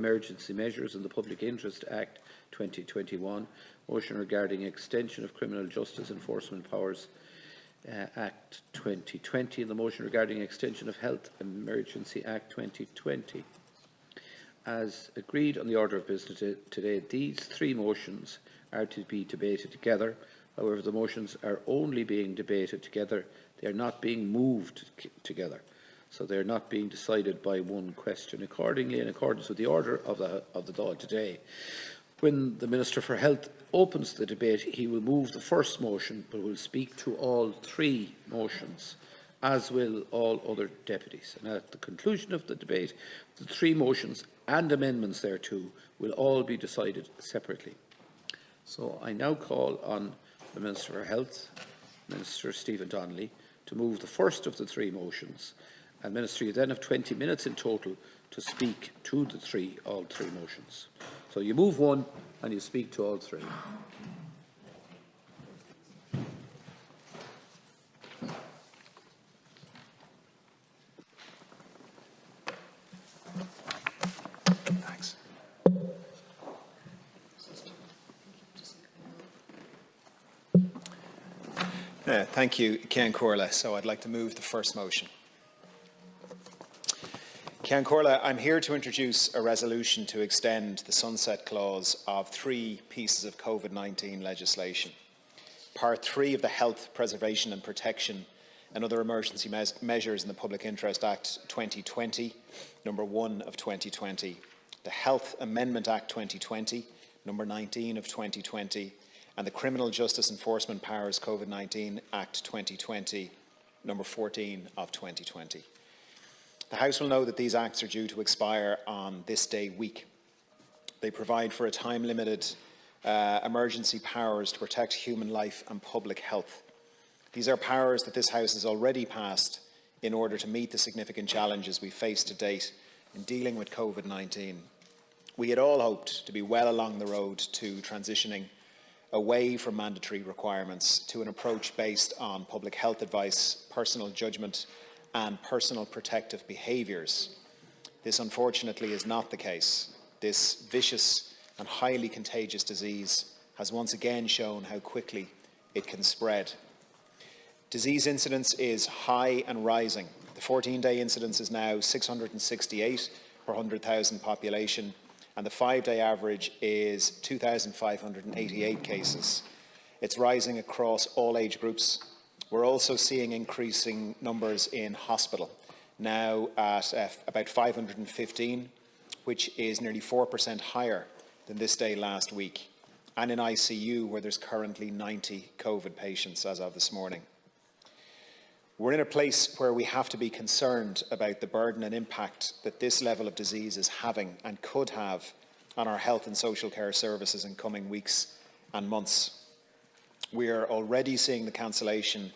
Emergency Measures in the Public Interest Act 2021, motion regarding extension of Criminal Justice Enforcement Powers Act 2020, and the motion regarding extension of Health Emergency Act 2020. As agreed on the order of business today, these three motions are to be debated together. However, the motions are only being debated together. They are not being moved together. So they are not being decided by one question. Accordingly, in accordance with the order of the Dáil today, when the Minister for Health opens the debate, he will move the first motion, but will speak to all three motions, as will all other deputies. And at the conclusion of the debate, the three motions and amendments thereto will all be decided separately. So I now call on the Minister for Health, Minister Stephen Donnelly, to move the first of the three motions. And Minister, you then have 20 minutes in total to speak to all three motions. So you move one and you speak to all three. Thanks. Thank you, Ceann Comhairle. So I'd like to move the first motion. Ceann Comhairle, I'm here to introduce a resolution to extend the sunset clause of three pieces of COVID-19 legislation. Part 3 of the Health, Preservation and Protection and Other Emergency Measures in the Public Interest Act 2020, number 1 of 2020. The Health Amendment Act 2020, number 19 of 2020. And the Criminal Justice Enforcement Powers COVID-19 Act 2020, number 14 of 2020. The House will know that these acts are due to expire on this day week. They provide for a time-limited emergency powers to protect human life and public health. These are powers that this House has already passed in order to meet the significant challenges we face to date in dealing with COVID-19. We had all hoped to be well along the road to transitioning away from mandatory requirements to an approach based on public health advice, personal judgment and personal protective behaviours. This unfortunately is not the case. This vicious and highly contagious disease has once again shown how quickly it can spread. Disease incidence is high and rising. The 14-day incidence is now 668 per 100,000 population, and the 5-day average is 2,588 cases. It's rising across all age groups. We're also seeing increasing numbers in hospital, now at about 515, which is nearly 4% higher than this day last week, and in ICU, where there's currently 90 COVID patients as of this morning. We're in a place where we have to be concerned about the burden and impact that this level of disease is having and could have on our health and social care services in coming weeks and months. We are already seeing the cancellation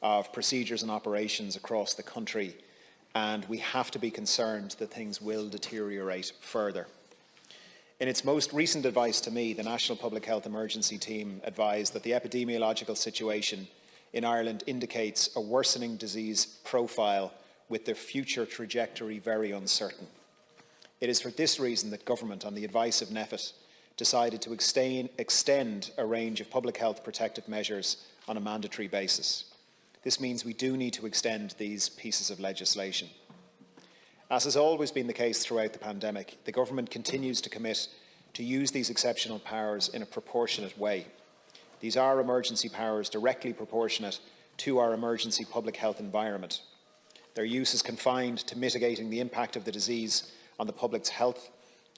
of procedures and operations across the country, and we have to be concerned that things will deteriorate further. In its most recent advice to me, the National Public Health Emergency Team advised that the epidemiological situation in Ireland indicates a worsening disease profile with the future trajectory very uncertain. It is for this reason that Government, on the advice of NPHET, decided to extend a range of public health protective measures on a mandatory basis. This means we do need to extend these pieces of legislation. As has always been the case throughout the pandemic, the Government continues to commit to use these exceptional powers in a proportionate way. These are emergency powers directly proportionate to our emergency public health environment. Their use is confined to mitigating the impact of the disease on the public's health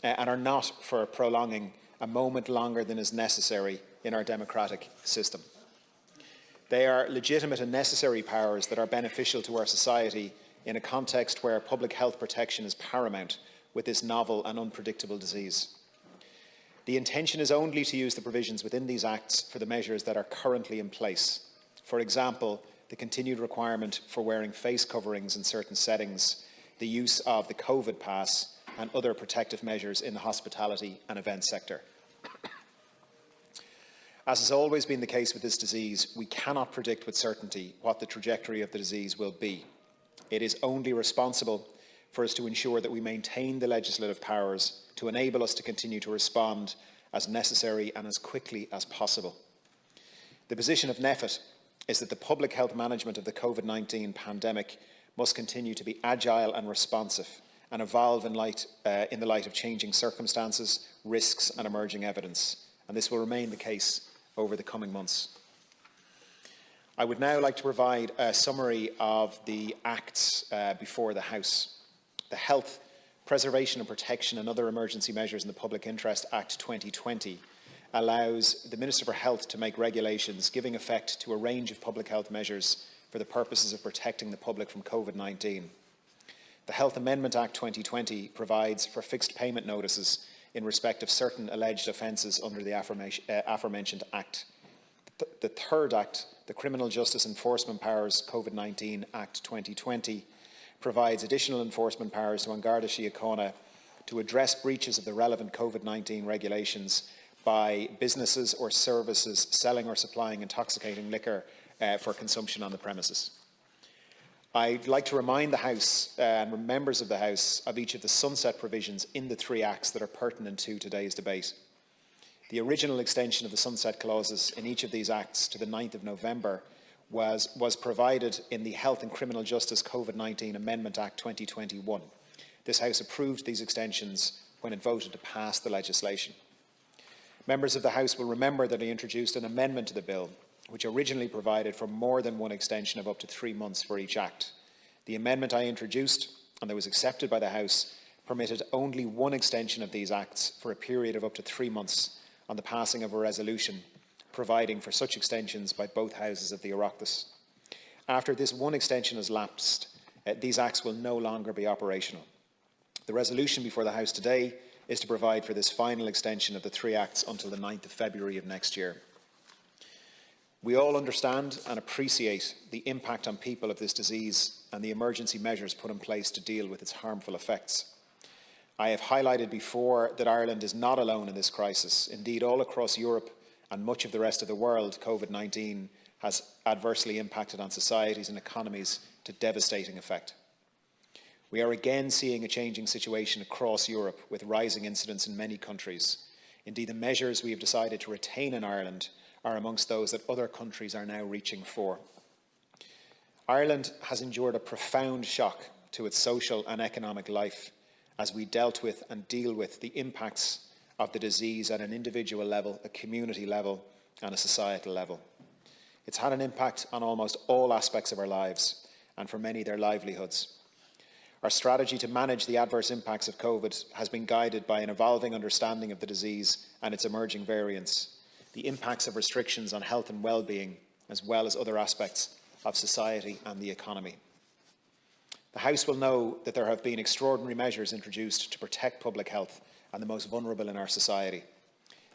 and are not for prolonging a moment longer than is necessary in our democratic system. They are legitimate and necessary powers that are beneficial to our society in a context where public health protection is paramount with this novel and unpredictable disease. The intention is only to use the provisions within these acts for the measures that are currently in place. For example, the continued requirement for wearing face coverings in certain settings, the use of the COVID pass and other protective measures in the hospitality and event sector. As has always been the case with this disease, we cannot predict with certainty what the trajectory of the disease will be. It is only responsible for us to ensure that we maintain the legislative powers to enable us to continue to respond as necessary and as quickly as possible. The position of NEFIT is that the public health management of the COVID-19 pandemic must continue to be agile and responsive and evolve in the light of changing circumstances, risks and emerging evidence, and this will remain the case over the coming months. I would now like to provide a summary of the acts before the House. The Health, Preservation and Protection and Other Emergency Measures in the Public Interest Act 2020 allows the Minister for Health to make regulations giving effect to a range of public health measures for the purposes of protecting the public from COVID-19. The Health Amendment Act 2020 provides for fixed payment notices in respect of certain alleged offences under the aforementioned Act. The third Act, the Criminal Justice Enforcement Powers COVID-19 Act 2020, provides additional enforcement powers to An Garda Síochána to address breaches of the relevant COVID-19 regulations by businesses or services selling or supplying intoxicating liquor for consumption on the premises. I'd like to remind the House and members of the House of each of the sunset provisions in the three acts that are pertinent to today's debate. The original extension of the sunset clauses in each of these acts to the 9th of November was provided in the Health and Criminal Justice COVID-19 Amendment Act 2021. This House approved these extensions when it voted to pass the legislation. Members of the House will remember that I introduced an amendment to the bill, which originally provided for more than one extension of up to 3 months for each act. The amendment I introduced, and that was accepted by the House, permitted only one extension of these acts for a period of up to 3 months on the passing of a resolution providing for such extensions by both houses of the Oireachtas. After this one extension has lapsed, these acts will no longer be operational. The resolution before the House today is to provide for this final extension of the three acts until the 9th of February of next year. We all understand and appreciate the impact on people of this disease and the emergency measures put in place to deal with its harmful effects. I have highlighted before that Ireland is not alone in this crisis. Indeed, all across Europe and much of the rest of the world, COVID-19 has adversely impacted on societies and economies to devastating effect. We are again seeing a changing situation across Europe with rising incidents in many countries. Indeed, the measures we have decided to retain in Ireland are amongst those that other countries are now reaching for. Ireland has endured a profound shock to its social and economic life as we dealt with and deal with the impacts of the disease at an individual level, a community level and a societal level. It's had an impact on almost all aspects of our lives and for many their livelihoods. Our strategy to manage the adverse impacts of COVID has been guided by an evolving understanding of the disease and its emerging variants, the impacts of restrictions on health and well-being, as well as other aspects of society and the economy. The House will know that there have been extraordinary measures introduced to protect public health and the most vulnerable in our society.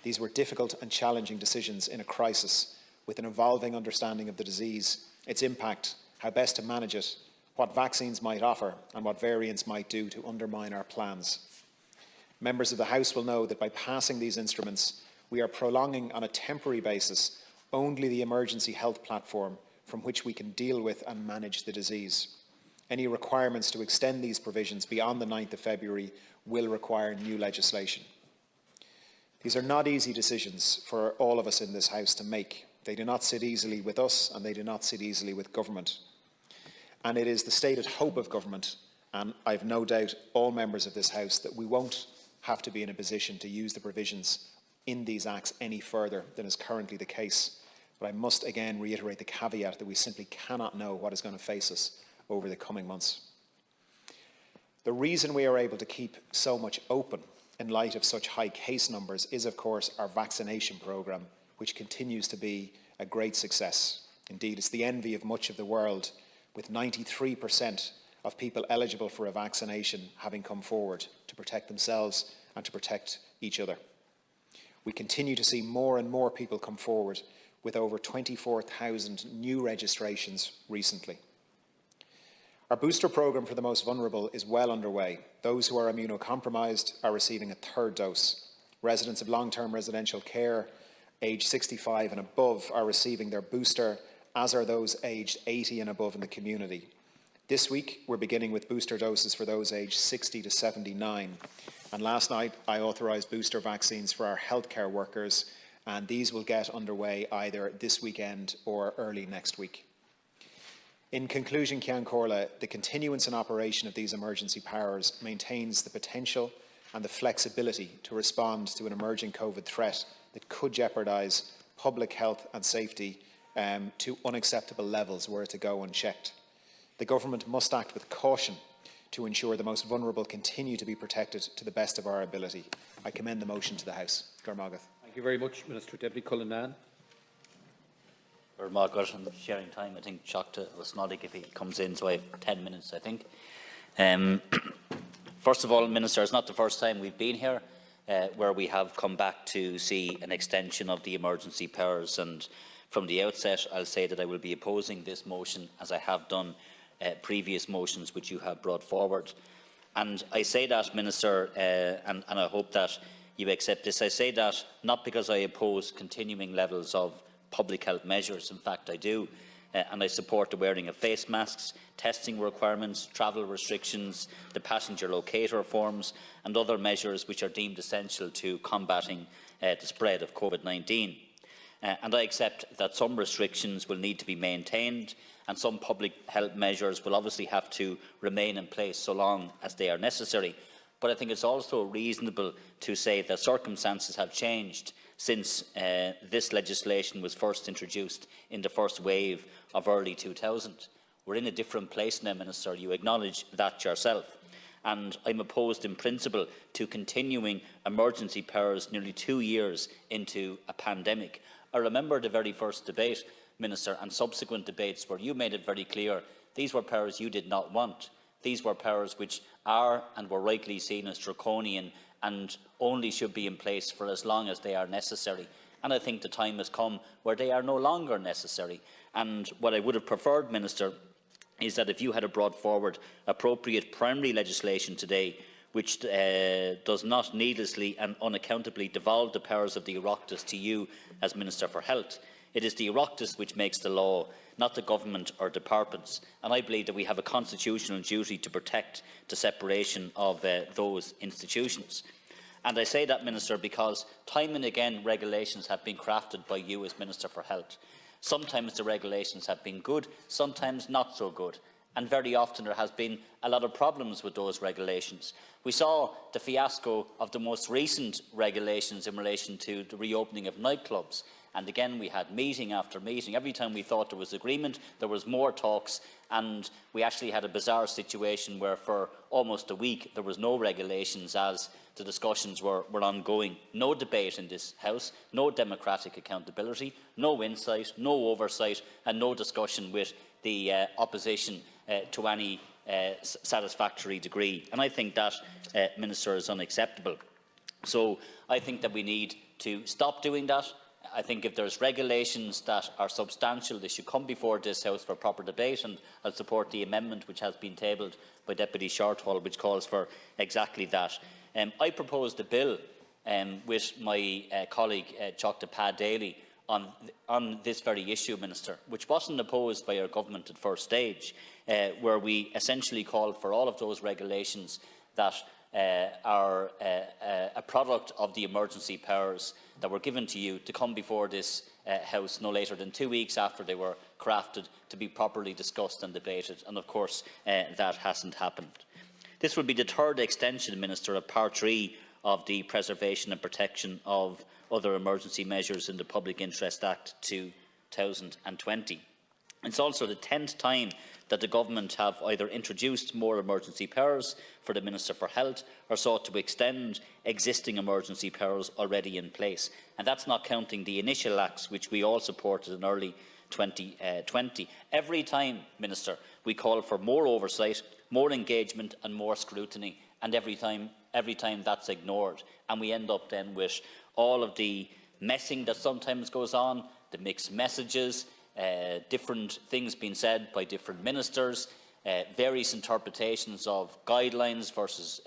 These were difficult and challenging decisions in a crisis with an evolving understanding of the disease, its impact, how best to manage it, what vaccines might offer and what variants might do to undermine our plans. Members of the House will know that by passing these instruments, we are prolonging on a temporary basis only the emergency health platform from which we can deal with and manage the disease. Any requirements to extend these provisions beyond the 9th of February will require new legislation. These are not easy decisions for all of us in this House to make. They do not sit easily with us and they do not sit easily with government. And it is the stated hope of government, and I have no doubt all members of this House, that we won't have to be in a position to use the provisions in these acts any further than is currently the case. But I must again reiterate the caveat that we simply cannot know what is going to face us over the coming months. The reason we are able to keep so much open in light of such high case numbers is, of course, our vaccination programme, which continues to be a great success. Indeed, it's the envy of much of the world, with 93% of people eligible for a vaccination having come forward to protect themselves and to protect each other. We continue to see more and more people come forward, with over 24,000 new registrations recently. Our booster programme for the most vulnerable is well underway. Those who are immunocompromised are receiving a third dose. Residents of long-term residential care aged 65 and above are receiving their booster, as are those aged 80 and above in the community. This week, we're beginning with booster doses for those aged 60 to 79. And last night, I authorised booster vaccines for our healthcare workers, and these will get underway either this weekend or early next week. In conclusion, Ceann Comhairle, the continuance and operation of these emergency powers maintains the potential and the flexibility to respond to an emerging COVID threat that could jeopardise public health and safety to unacceptable levels were it to go unchecked. The Government must act with caution to ensure the most vulnerable continue to be protected to the best of our ability. I commend the motion to the House. Thank you very much, Minister. Deputy Cullinan. Margaret, and sharing time, I think Seachta was nodding if he comes in, so I have 10 minutes, I think. First of all, Minister, it's not the first time we've been here where we have come back to see an extension of the emergency powers, and from the outset I'll say that I will be opposing this motion, as I have done previous motions which you have brought forward. And I say that, Minister, and I hope that you accept this. I say that not because I oppose continuing levels of public health measures. In fact, I do, and I support the wearing of face masks, testing requirements, travel restrictions, the passenger locator forms and other measures which are deemed essential to combating the spread of COVID-19. And I accept that some restrictions will need to be maintained, and some public health measures will obviously have to remain in place so long as they are necessary. But I think it's also reasonable to say that circumstances have changed since this legislation was first introduced in the first wave of early 2000. We're in a different place now, Minister. You acknowledge that yourself. And I'm opposed in principle to continuing emergency powers nearly 2 years into a pandemic. I remember the very first debate, Minister, and subsequent debates where you made it very clear these were powers you did not want. These were powers which are and were rightly seen as draconian and only should be in place for as long as they are necessary. And I think the time has come where they are no longer necessary. And what I would have preferred, Minister, is that if you had brought forward appropriate primary legislation today which does not needlessly and unaccountably devolve the powers of the Oireachtas to you as Minister for Health. It is the Oireachtas which makes the law, not the government or departments, and I believe that we have a constitutional duty to protect the separation of those institutions. And I say that, Minister, because time and again regulations have been crafted by you as Minister for Health. Sometimes the regulations have been good, sometimes not so good, and very often there has been a lot of problems with those regulations. We saw the fiasco of the most recent regulations in relation to the reopening of nightclubs. And again, we had meeting after meeting. Every time we thought there was agreement, there was more talks, and we actually had a bizarre situation where for almost a week there was no regulations as the discussions were ongoing. No debate in this House, no democratic accountability, no insight, no oversight, and no discussion with the opposition to any satisfactory degree. And I think that, Minister, is unacceptable. So I think that we need to stop doing that. I think if there's regulations that are substantial, they should come before this House for proper debate, and I'll support the amendment which has been tabled by Deputy Shorthall, which calls for exactly that. I proposed a bill with my colleague Seachta Dail on this very issue, Minister, which wasn't opposed by our government at first stage, where we essentially called for all of those regulations that are a product of the emergency powers that were given to you to come before this House no later than 2 weeks after they were crafted, to be properly discussed and debated, and of course that hasn't happened. This will be the third extension, Minister, of Part 3 of the Preservation and Protection of Other Emergency Measures in the Public Interest Act 2020. It's also the 10th time that the Government have either introduced more emergency powers for the Minister for Health or sought to extend existing emergency powers already in place. And that's not counting the initial acts which we all supported in early 2020. Every time, Minister, we call for more oversight, more engagement and more scrutiny, and every time that's ignored. And we end up then with all of the messing that sometimes goes on, the mixed messages, different things being said by different ministers, various interpretations of guidelines versus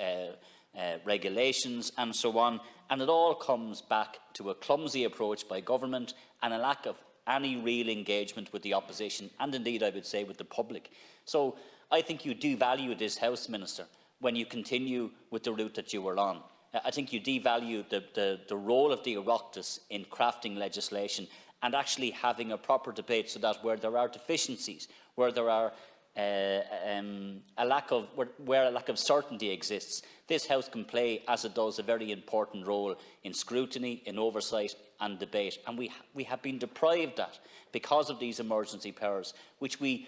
regulations and so on, and it all comes back to a clumsy approach by government and a lack of any real engagement with the opposition, and indeed I would say with the public. So I think you devalue this House, Minister, when you continue with the route that you were on. I think you devalue the role of the Oireachtas in crafting legislation and actually having a proper debate, so that where there are deficiencies, where there are a lack of certainty exists, this House can play, as it does, a very important role in scrutiny, in oversight and debate. And we have been deprived that because of these emergency powers, which we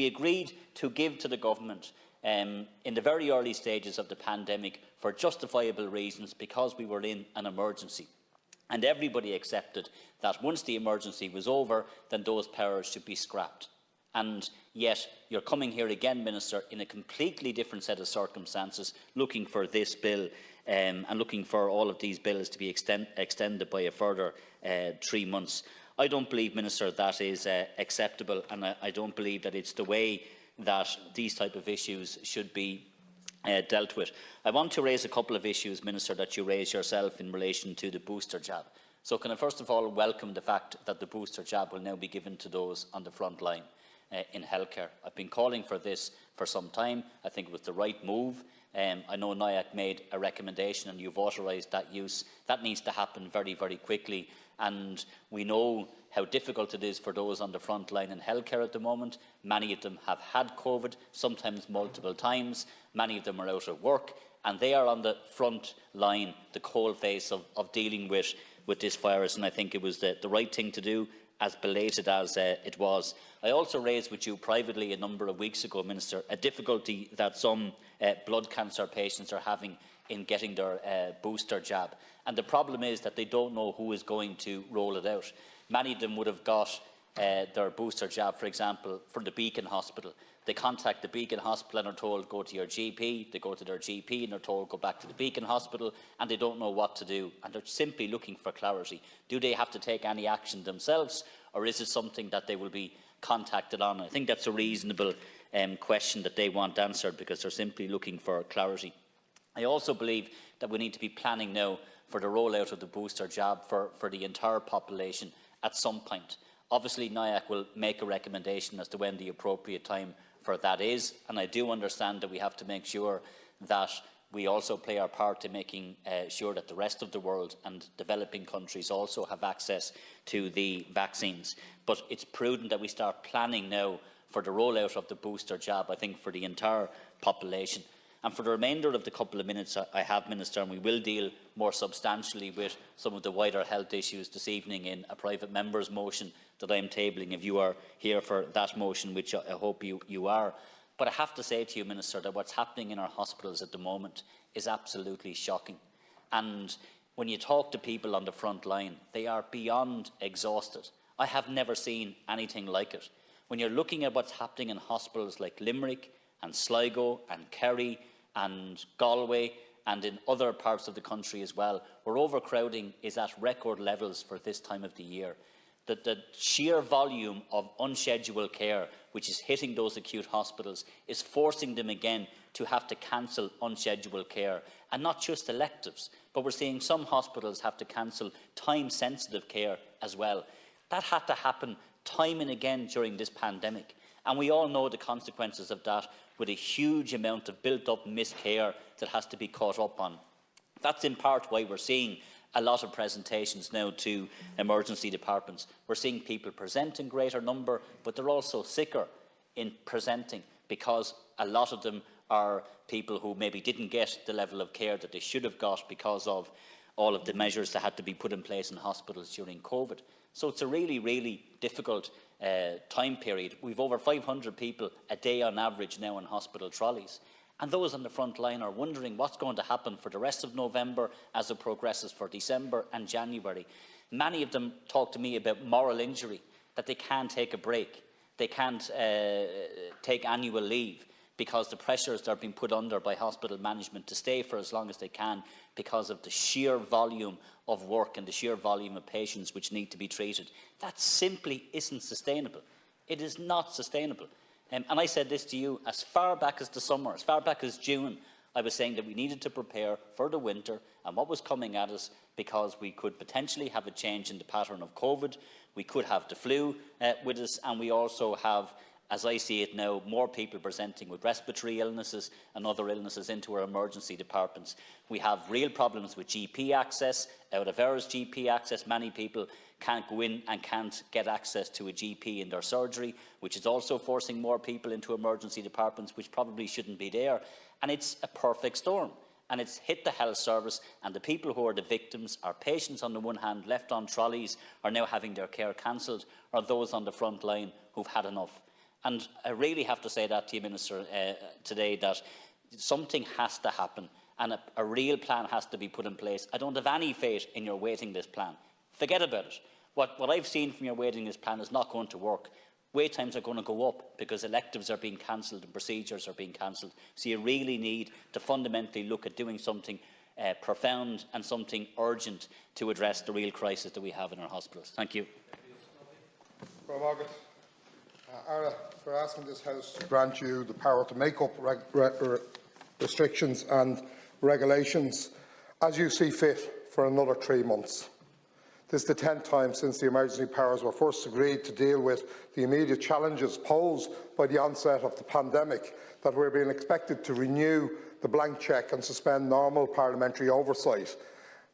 agreed to give to the government in the very early stages of the pandemic for justifiable reasons, because we were in an emergency. And everybody accepted that once the emergency was over, then those powers should be scrapped. And yet you're coming here again, Minister, in a completely different set of circumstances, looking for this bill and looking for all of these bills to be extended by a further 3 months. I don't believe, Minister, that is acceptable, and I don't believe that it's the way that these type of issues should be dealt with. I want to raise a couple of issues, Minister, that you raised yourself in relation to the booster jab. So can I first of all welcome the fact that the booster jab will now be given to those on the front line in healthcare. I've been calling for this for some time. I think it was the right move. I know NIAC made a recommendation and you've authorised that use. That needs to happen very, very quickly. And we know how difficult it is for those on the front line in healthcare at the moment. Many of them have had COVID, sometimes multiple times. Many of them are out of work, and they are on the front line, the cold face of dealing with this virus. And I think it was the right thing to do, as belated as it was. I also raised with you privately a number of weeks ago, Minister, a difficulty that some blood cancer patients are having in getting their booster jab. And the problem is that they don't know who is going to roll it out. Many of them would have got their booster jab, for example, from the Beacon Hospital. They contact the Beacon Hospital and are told, go to your GP. They go to their GP and are told, go back to the Beacon Hospital, and they don't know what to do. And they're simply looking for clarity. Do they have to take any action themselves, or is it something that they will be contacted on? I think that's a reasonable question that they want answered, because they're simply looking for clarity. I also believe that we need to be planning now for the rollout of the booster jab for the entire population at some point. Obviously, NIAC will make a recommendation as to when the appropriate time for that is, and I do understand that we have to make sure that we also play our part in making sure that the rest of the world and developing countries also have access to the vaccines. But it's prudent that we start planning now for the rollout of the booster jab, I think, for the entire population. And for the remainder of the couple of minutes I have, Minister, and we will deal more substantially with some of the wider health issues this evening in a private member's motion that I am tabling, if you are here for that motion, which I hope you are. But I have to say to you, Minister, that what's happening in our hospitals at the moment is absolutely shocking. And when you talk to people on the front line, they are beyond exhausted. I have never seen anything like it. When you're looking at what's happening in hospitals like Limerick and Sligo and Kerry and Galway and in other parts of the country as well, where overcrowding is at record levels for this time of the year. The sheer volume of unscheduled care which is hitting those acute hospitals is forcing them again to have to cancel unscheduled care, and not just electives, but we're seeing some hospitals have to cancel time-sensitive care as well. That had to happen time and again during this pandemic, and we all know the consequences of that, with a huge amount of built-up miscare that has to be caught up on. That's in part why we're seeing a lot of presentations now to emergency departments. We're seeing people present in greater number, but they're also sicker in presenting, because a lot of them are people who maybe didn't get the level of care that they should have got because of all of the measures that had to be put in place in hospitals during COVID. So it's a really, really difficult time period. We've over 500 people a day on average now in hospital trolleys. And those on the front line are wondering what's going to happen for the rest of November as it progresses for December and January. Many of them talk to me about moral injury, that they can't take a break, they can't take annual leave, because the pressures they're being put under by hospital management to stay for as long as they can, because of the sheer volume of work and the sheer volume of patients which need to be treated. That simply isn't sustainable. It is not sustainable. And I said this to you as far back as the summer, as far back as June. I was saying that we needed to prepare for the winter and what was coming at us, because we could potentially have a change in the pattern of COVID. We could have the flu with us, and we also have as I see it now, more people presenting with respiratory illnesses and other illnesses into our emergency departments. We have real problems with GP access, out of hours GP access. Many people can't go in and can't get access to a GP in their surgery, which is also forcing more people into emergency departments, which probably shouldn't be there. And it's a perfect storm. And it's hit the health service, and the people who are the victims are patients on the one hand left on trolleys, are now having their care cancelled, or those on the front line who've had enough. And I really have to say that to you, Minister, today, that something has to happen and a real plan has to be put in place. I don't have any faith in your waiting list plan. Forget about it. What I've seen from your waiting list plan is not going to work. Wait times are going to go up because electives are being cancelled and procedures are being cancelled. So you really need to fundamentally look at doing something profound and something urgent to address the real crisis that we have in our hospitals. Thank you. Ara, for asking this House to grant you the power to make up restrictions and regulations as you see fit for another 3 months. This is the 10th time since the emergency powers were first agreed to deal with the immediate challenges posed by the onset of the pandemic that we're being expected to renew the blank cheque and suspend normal parliamentary oversight.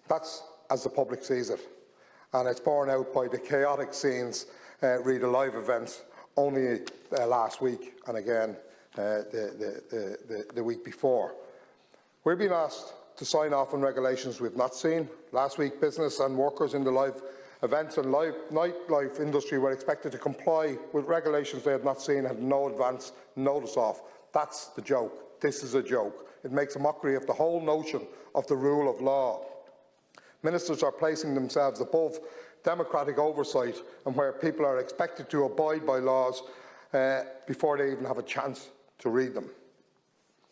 That's as the public sees it, and it's borne out by the chaotic scenes re the live events only last week and again the week before. We're being asked to sign off on regulations we've not seen. Last week, business and workers in the live events and nightlife industry were expected to comply with regulations they had not seen and had no advance notice of. That's the joke. This is a joke. It makes a mockery of the whole notion of the rule of law. Ministers are placing themselves above democratic oversight and where people are expected to abide by laws before they even have a chance to read them.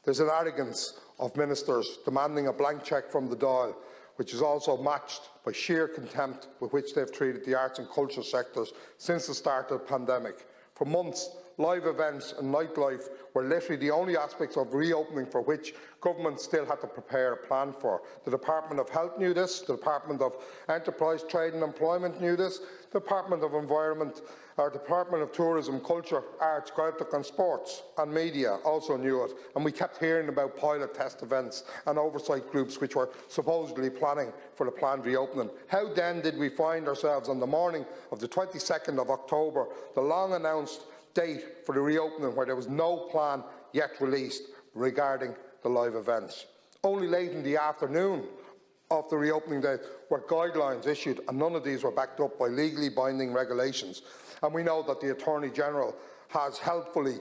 There's an arrogance of ministers demanding a blank cheque from the Dail, which is also matched by sheer contempt with which they've treated the arts and culture sectors since the start of the pandemic. For months, live events and nightlife were literally the only aspects of reopening for which government still had to prepare a plan for. The Department of Health knew this, the Department of Enterprise, Trade and Employment knew this, the Department of Environment, our Department of Tourism, Culture, Arts, Gaeltacht and Sports and Media also knew it, and we kept hearing about pilot test events and oversight groups which were supposedly planning for the planned reopening. How then did we find ourselves on the morning of the 22nd of October, the long announced date for the reopening, where there was no plan yet released regarding the live events? Only late in the afternoon of the reopening date were guidelines issued, and none of these were backed up by legally binding regulations. And we know that the Attorney-General has helpfully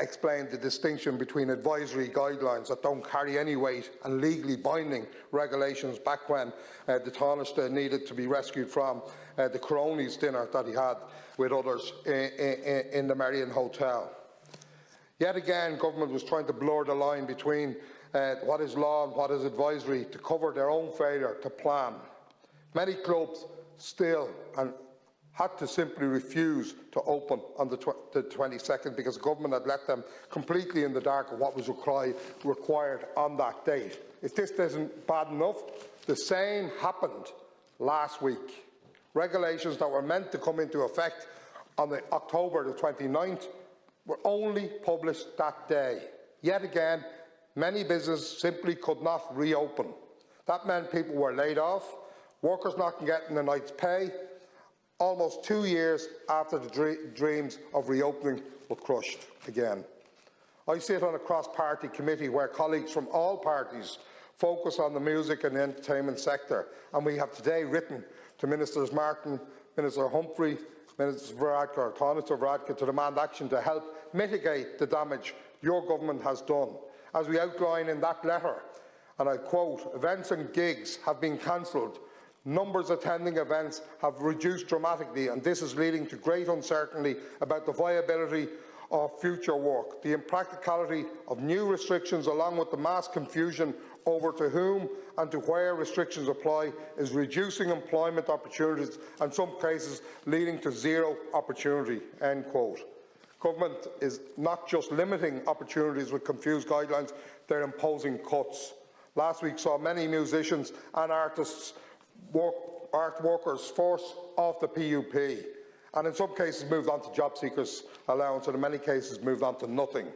explained the distinction between advisory guidelines that don't carry any weight and legally binding regulations back when the Taoiseach needed to be rescued from the cronies dinner that he had with others in the Merrion Hotel. Yet again, government was trying to blur the line between what is law and what is advisory to cover their own failure to plan. Many clubs still had to simply refuse to open on the 22nd because the government had let them completely in the dark of what was required on that date. If this isn't bad enough, the same happened last week. Regulations that were meant to come into effect on October the 29th were only published that day. Yet again, many businesses simply could not reopen. That meant people were laid off, workers not getting a night's pay, almost 2 years after the dreams of reopening were crushed again. I sit on a cross-party committee where colleagues from all parties focus on the music and entertainment sector, and we have today written to Ministers Martin, Minister Humphrey, Minister Varadkar, Taoiseach Varadkar to demand action to help mitigate the damage your government has done. As we outline in that letter, and I quote, "Events and gigs have been cancelled. Numbers attending events have reduced dramatically, and this is leading to great uncertainty about the viability of future work. The impracticality of new restrictions, along with the mass confusion over to whom and to where restrictions apply, is reducing employment opportunities and in some cases leading to zero opportunity." End quote. Government is not just limiting opportunities with confused guidelines, they're imposing cuts. Last week saw many musicians and art workers forced off the PUP, and in some cases moved on to job seekers allowance, and in many cases moved on to nothing.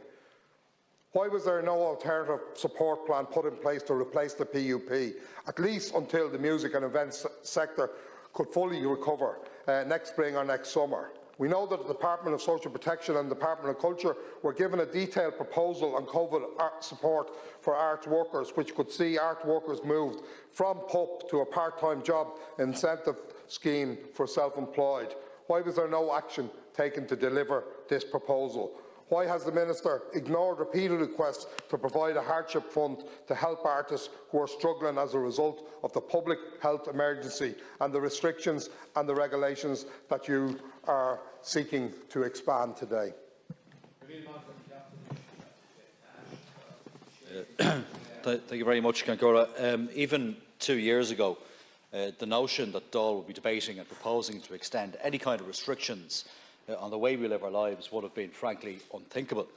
Why was there no alternative support plan put in place to replace the PUP, at least until the music and events sector could fully recover next spring or next summer? We know that the Department of Social Protection and the Department of Culture were given a detailed proposal on COVID support for arts workers, which could see art workers moved from PUP to a part-time job incentive scheme for self-employed. Why was there no action taken to deliver this proposal? Why has the Minister ignored repeated requests to provide a hardship fund to help artists who are struggling as a result of the public health emergency and the restrictions and the regulations that you are seeking to expand today? Thank you very much, Cancora. Even 2 years ago, the notion that Dail would be debating and proposing to extend any kind of restrictions on the way we live our lives would have been frankly unthinkable.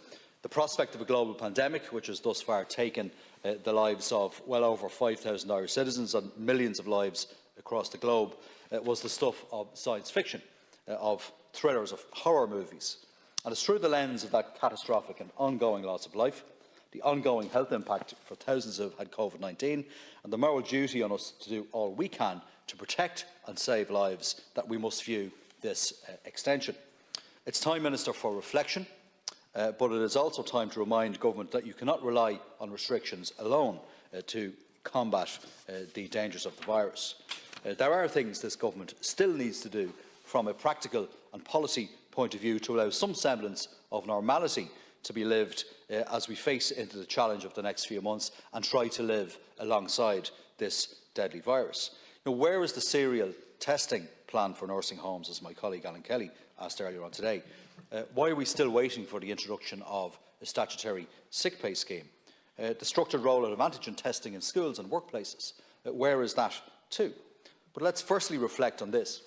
The prospect of a global pandemic, which has thus far taken the lives of well over 5,000 Irish citizens and millions of lives across the globe, was the stuff of science fiction, of thrillers, of horror movies. And it's through the lens of that catastrophic and ongoing loss of life, the ongoing health impact for thousands who have had COVID-19, and the moral duty on us to do all we can to protect and save lives, that we must view this extension. It's time, Minister, for reflection, but it is also time to remind Government that you cannot rely on restrictions alone to combat the dangers of the virus. There are things this Government still needs to do from a practical and policy point of view to allow some semblance of normality to be lived as we face into the challenge of the next few months and try to live alongside this deadly virus. Now, where is the serial testing plan for nursing homes, as my colleague Alan Kelly asked earlier on today? Why are we still waiting for the introduction of a statutory sick pay scheme? The structured rollout of antigen testing in schools and workplaces, where is that too? But let's firstly reflect on this.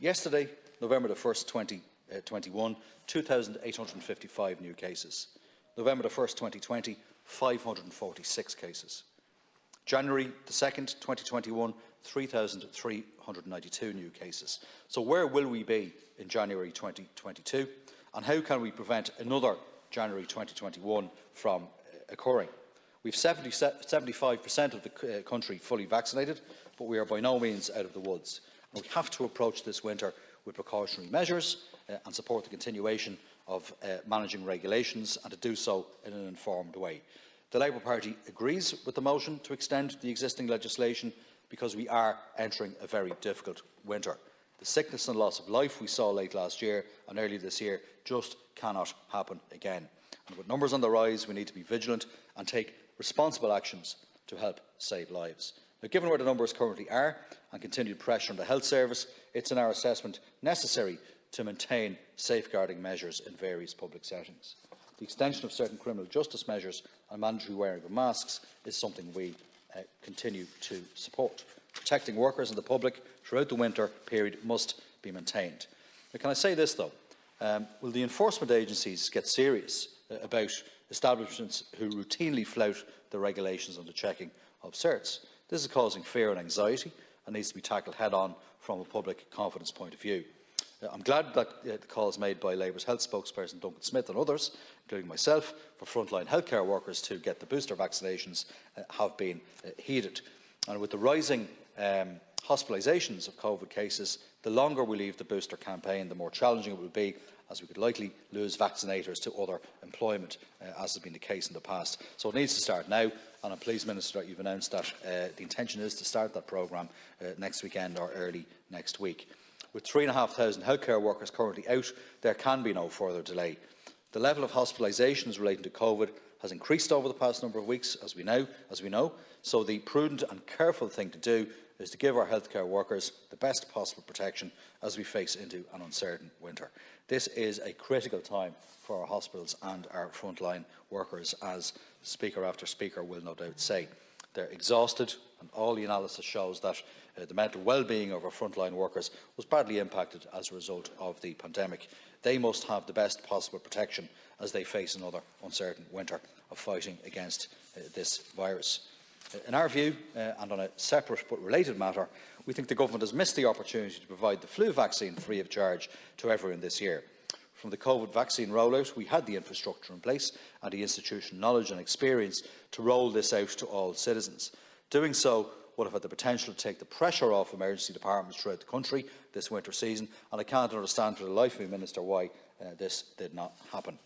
Yesterday, November the 1st, 2021, 2,855 new cases. November the 1st, 2020, 546 cases. January the 2nd, 2021, 3,392 new cases. So where will we be in January 2022, and how can we prevent another January 2021 from occurring? We have 75% of the country fully vaccinated, but we are by no means out of the woods. And we have to approach this winter with precautionary measures and support the continuation of managing regulations, and to do so in an informed way. The Labour Party agrees with the motion to extend the existing legislation because we are entering a very difficult winter. The sickness and loss of life we saw late last year and early this year just cannot happen again. And with numbers on the rise, we need to be vigilant and take responsible actions to help save lives. Now, given where the numbers currently are and continued pressure on the health service, it's in our assessment necessary to maintain safeguarding measures in various public settings. The extension of certain criminal justice measures and mandatory wearing of masks is something we continue to support. Protecting workers and the public throughout the winter period must be maintained. Now, can I say this, though? Will the enforcement agencies get serious about establishments who routinely flout the regulations on the checking of certs? This is causing fear and anxiety and needs to be tackled head-on from a public confidence point of view. I'm glad that the calls made by Labour's health spokesperson Duncan Smith and others, including myself, for frontline healthcare workers to get the booster vaccinations have been heeded. And with the rising hospitalisations of COVID cases, the longer we leave the booster campaign, the more challenging it will be, as we could likely lose vaccinators to other employment, as has been the case in the past. So it needs to start now, and I'm pleased, Minister, that you've announced that the intention is to start that programme next weekend or early next week. With 3,500 healthcare workers currently out, there can be no further delay. The level of hospitalisations relating to COVID has increased over the past number of weeks, as we know, so the prudent and careful thing to do is to give our healthcare workers the best possible protection as we face into an uncertain winter. This is a critical time for our hospitals and our frontline workers, as speaker after speaker will no doubt say. They're exhausted, and all the analysis shows that the mental well-being of our frontline workers was badly impacted as a result of the pandemic. They must have the best possible protection as they face another uncertain winter of fighting against this virus. In our view, and on a separate but related matter, we think the Government has missed the opportunity to provide the flu vaccine free of charge to everyone this year. From the COVID vaccine rollout, we had the infrastructure in place and the institutional knowledge and experience to roll this out to all citizens. Doing so would have had the potential to take the pressure off emergency departments throughout the country this winter season, and I can't understand for the life of me, Minister, why this did not happen.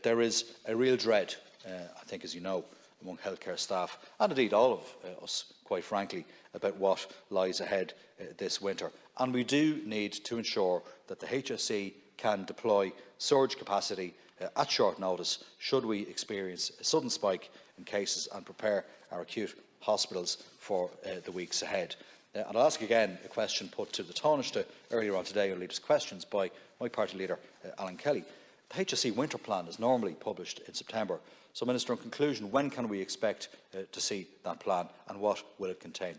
There is a real dread, I think, as you know, among healthcare staff, and indeed all of us, quite frankly, about what lies ahead this winter. And we do need to ensure that the HSE can deploy surge capacity at short notice should we experience a sudden spike in cases, and prepare our acute hospitals for the weeks ahead. And I'll ask again a question put to the Taoiseach earlier on today in Leader's Questions by my party leader, Alan Kelly. The HSE winter plan is normally published in September. So, Minister, in conclusion, when can we expect to see that plan, and what will it contain?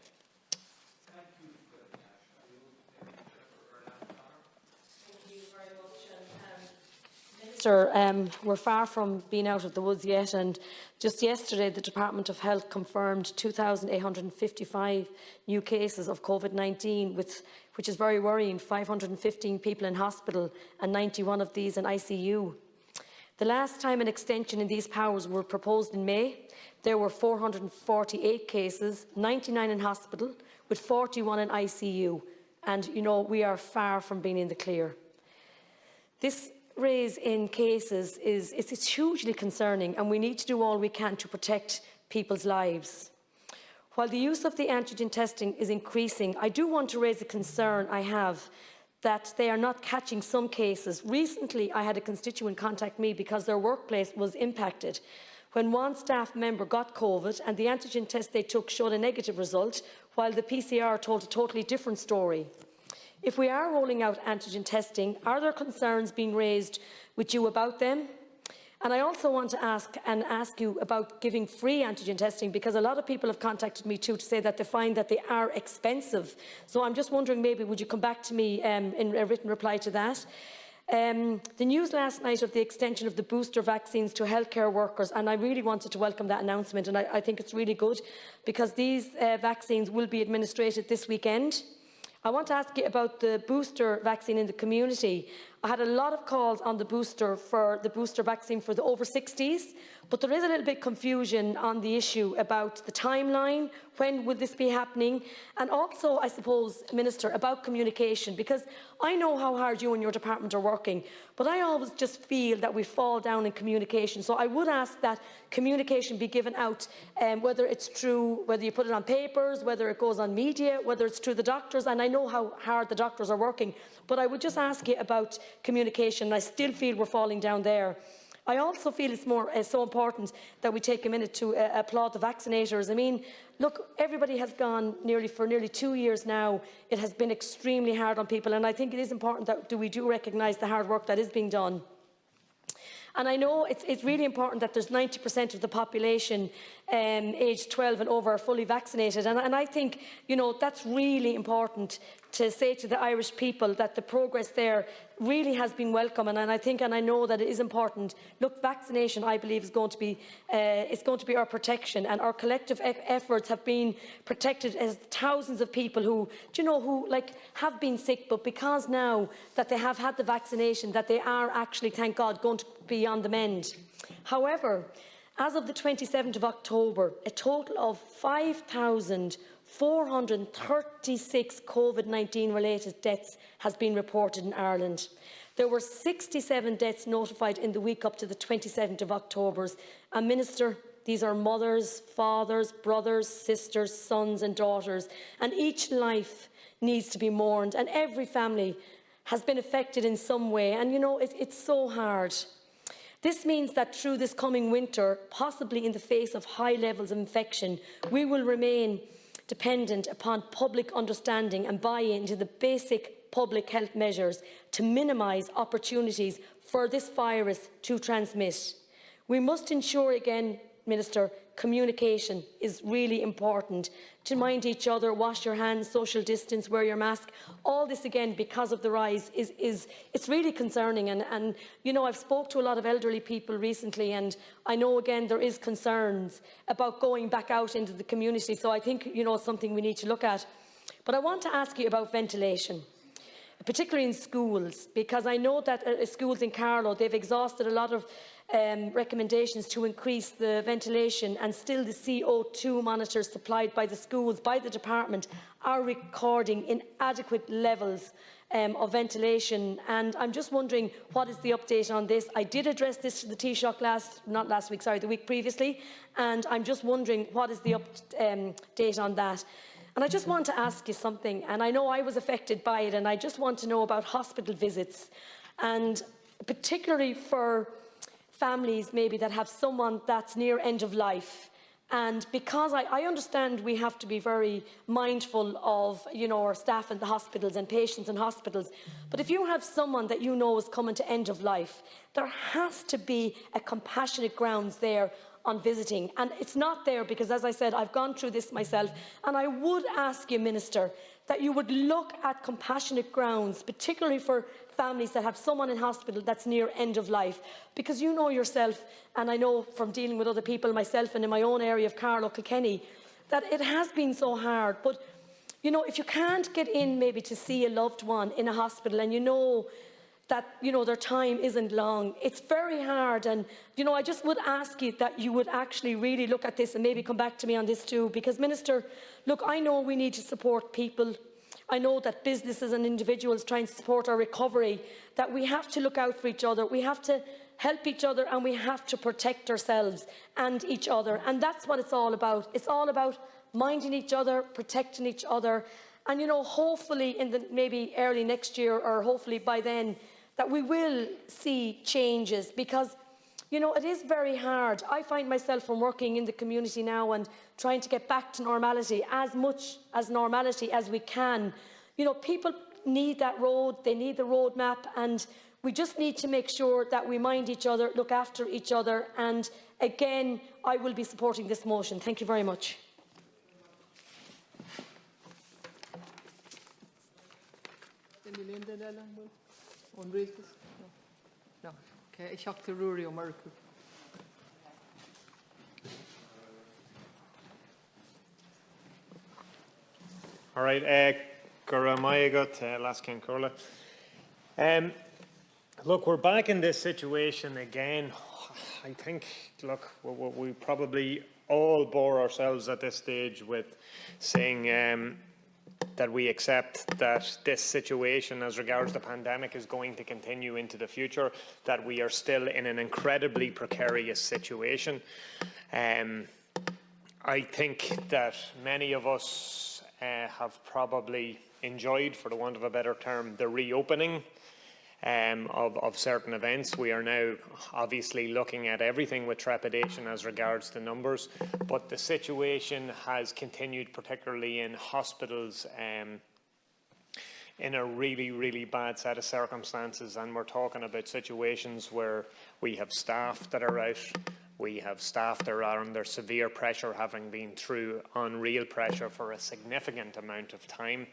Minister, we're far from being out of the woods yet, and just yesterday the Department of Health confirmed 2,855 new cases of COVID-19, which is very worrying. 515 people in hospital and 91 of these in ICU. The last time an extension in these powers were proposed in May, there were 448 cases, 99 in hospital, with 41 in ICU. And, you know, we are far from being in the clear. This raise in cases it's hugely concerning, and we need to do all we can to protect people's lives. While the use of the antigen testing is increasing, I do want to raise a concern I have that they are not catching some cases. Recently, I had a constituent contact me because their workplace was impacted when one staff member got COVID and the antigen test they took showed a negative result, while the PCR told a totally different story. If we are rolling out antigen testing, are there concerns being raised with you about them? And I also want to ask you about giving free antigen testing, because a lot of people have contacted me too to say that they find that they are expensive. So I'm just wondering, maybe would you come back to me in a written reply to that? The news last night of the extension of the booster vaccines to healthcare workers, and I really wanted to welcome that announcement, and I think it's really good, because these vaccines will be administered this weekend. I want to ask you about the booster vaccine in the community. I had a lot of calls on the booster vaccine for the over 60s, but there is a little bit of confusion on the issue about the timeline. When will this be happening? And also, I suppose, Minister, about communication, because I know how hard you and your department are working, but I always just feel that we fall down in communication. So I would ask that communication be given out, whether it's through, whether you put it on papers, whether it goes on media, whether it's through the doctors, and I know how hard the doctors are working, but I would just ask you about communication. I still feel we're falling down there. I also feel it's so important that we take a minute to applaud the vaccinators. I mean, look, everybody has gone for nearly 2 years now. It has been extremely hard on people, and I think it is important that we do recognise the hard work that is being done. And I know it's really important that there's 90% of the population aged 12 and over are fully vaccinated. And I think, you know, that's really important to say to the Irish people that the progress there really has been welcome. And I think, and I know that it is important. Look, vaccination, I believe, is going to be our protection, and our collective efforts have been protected as thousands of people who have been sick, but because now that they have had the vaccination, that they are actually, thank God, going to be on the mend. However, as of the 27th of October, a total of 5,436 COVID-19 related deaths has been reported in Ireland. There were 67 deaths notified in the week up to the 27th of October. And Minister, these are mothers, fathers, brothers, sisters, sons and daughters, and each life needs to be mourned, and every family has been affected in some way, and you know, it's so hard. This means that through this coming winter, possibly in the face of high levels of infection, we will remain dependent upon public understanding and buy-in to the basic public health measures to minimise opportunities for this virus to transmit. We must ensure again, Minister, communication is really important. To mind each other, wash your hands, social distance, wear your mask. All this, again, because of the rise, it's really concerning. And you know, I've spoke to a lot of elderly people recently, and I know, again, there is concerns about going back out into the community. So I think, you know, it's something we need to look at. But I want to ask you about ventilation, particularly in schools, because I know that schools in Carlow, they've exhausted a lot of recommendations to increase the ventilation, and still the CO2 monitors supplied by the schools, by the department, are recording inadequate levels of ventilation. And I'm just wondering, what is the update on this? I did address this to the Taoiseach the week previously, and I'm just wondering, what is the update on that? And I just want to ask you something, and I know I was affected by it, and I just want to know about hospital visits, and particularly for families maybe that have someone that's near end of life. And because I understand we have to be very mindful of, you know, our staff in the hospitals and patients in hospitals, but if you have someone that you know is coming to end of life, there has to be a compassionate grounds there on visiting. And it's not there because, as I said, I've gone through this myself, and I would ask you, Minister, that you would look at compassionate grounds, particularly for families that have someone in hospital that's near end of life. Because you know yourself, and I know from dealing with other people, myself and in my own area of Carlow, Kilkenny, that it has been so hard. But, you know, if you can't get in maybe to see a loved one in a hospital, and you know that, you know, their time isn't long, it's very hard. And, you know, I just would ask you that you would actually really look at this and maybe come back to me on this too. Because, Minister, look, I know we need to support people. I know that businesses and individuals trying to support our recovery, that we have to look out for each other. We have to help each other, and we have to protect ourselves and each other. And that's what it's all about. It's all about minding each other, protecting each other. And, you know, hopefully in the maybe early next year, or hopefully by then, that we will see changes, because, you know, it is very hard. I find myself from working in the community now and trying to get back to normality, as much as normality as we can. You know, people need that road, they need the roadmap, and we just need to make sure that we mind each other, look after each other. And again, I will be supporting this motion. Thank you very much. No. Okay, ich habe die Ruhe America. All right, Guramayagut, Laskin Kurla. Look, we're back in this situation again. I think, look, we probably all bore ourselves at this stage with saying that we accept that this situation as regards the pandemic is going to continue into the future, that we are still in an incredibly precarious situation. I think that many of us have probably enjoyed, for the want of a better term, the reopening of certain events. We are now obviously looking at everything with trepidation as regards to numbers, but the situation has continued, particularly in hospitals, in a really, really bad set of circumstances. And we're talking about situations where we have staff that are out, we have staff that are under severe pressure, having been through unreal pressure for a significant amount of time.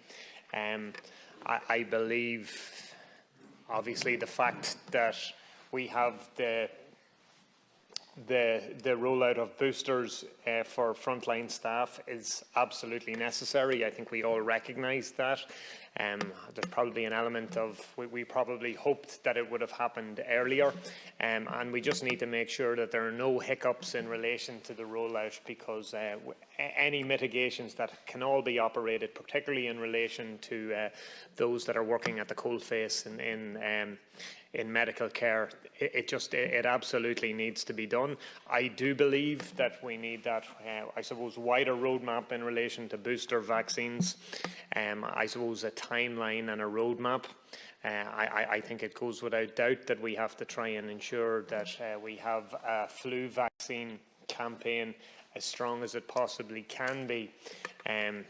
I believe, obviously, the fact that we have the rollout of boosters for frontline staff is absolutely necessary. I think we all recognise that. There's probably an element of we probably hoped that it would have happened earlier, and we just need to make sure that there are no hiccups in relation to the rollout, because any mitigations that can all be operated, particularly in relation to those that are working at the coalface in medical care, it absolutely needs to be done. I do believe that we need that, I suppose, wider roadmap in relation to booster vaccines. I suppose a timeline and a roadmap. I think it goes without doubt that we have to try and ensure that we have a flu vaccine campaign as strong as it possibly can be,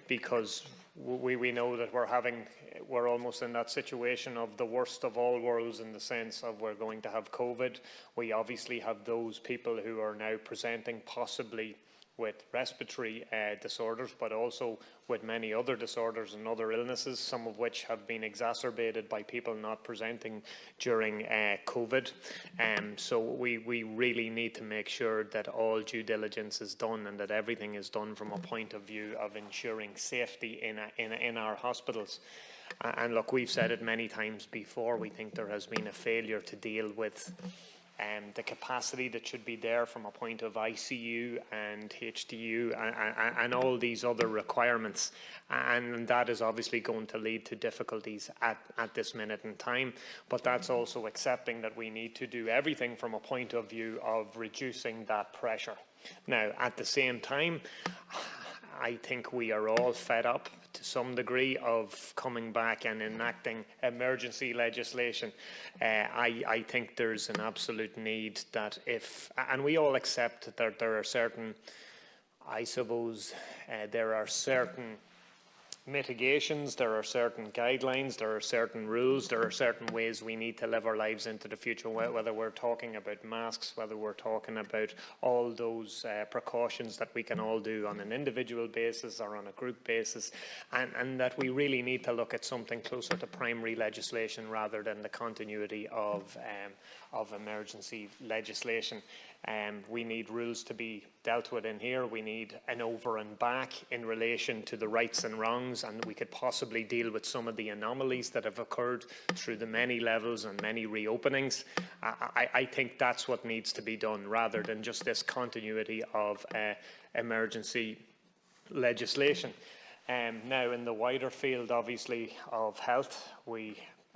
because we know that we're almost in that situation of the worst of all worlds, in the sense of we're going to have COVID. We obviously have those people who are now presenting possibly with respiratory disorders, but also with many other disorders and other illnesses, some of which have been exacerbated by people not presenting during COVID. So we really need to make sure that all due diligence is done and that everything is done from a point of view of ensuring safety in our hospitals. And look, we've said it many times before, we think there has been a failure to deal with the capacity that should be there from a point of ICU and HDU and all these other requirements. And that is obviously going to lead to difficulties at this minute in time. But that's also accepting that we need to do everything from a point of view of reducing that pressure. Now, at the same time, I think we are all fed up to some degree of coming back and enacting emergency legislation. I think there's an absolute need that and we all accept that there are certain, I suppose, there are certain mitigations, there are certain guidelines, there are certain rules, there are certain ways we need to live our lives into the future, whether we're talking about masks, whether we're talking about all those precautions that we can all do on an individual basis or on a group basis, and that we really need to look at something closer to primary legislation rather than the continuity of emergency legislation. We need rules to be dealt with in here. We need an over and back in relation to the rights and wrongs, and we could possibly deal with some of the anomalies that have occurred through the many levels and many reopenings. I think that's what needs to be done rather than just this continuity of emergency legislation. Now, in the wider field, obviously, of health,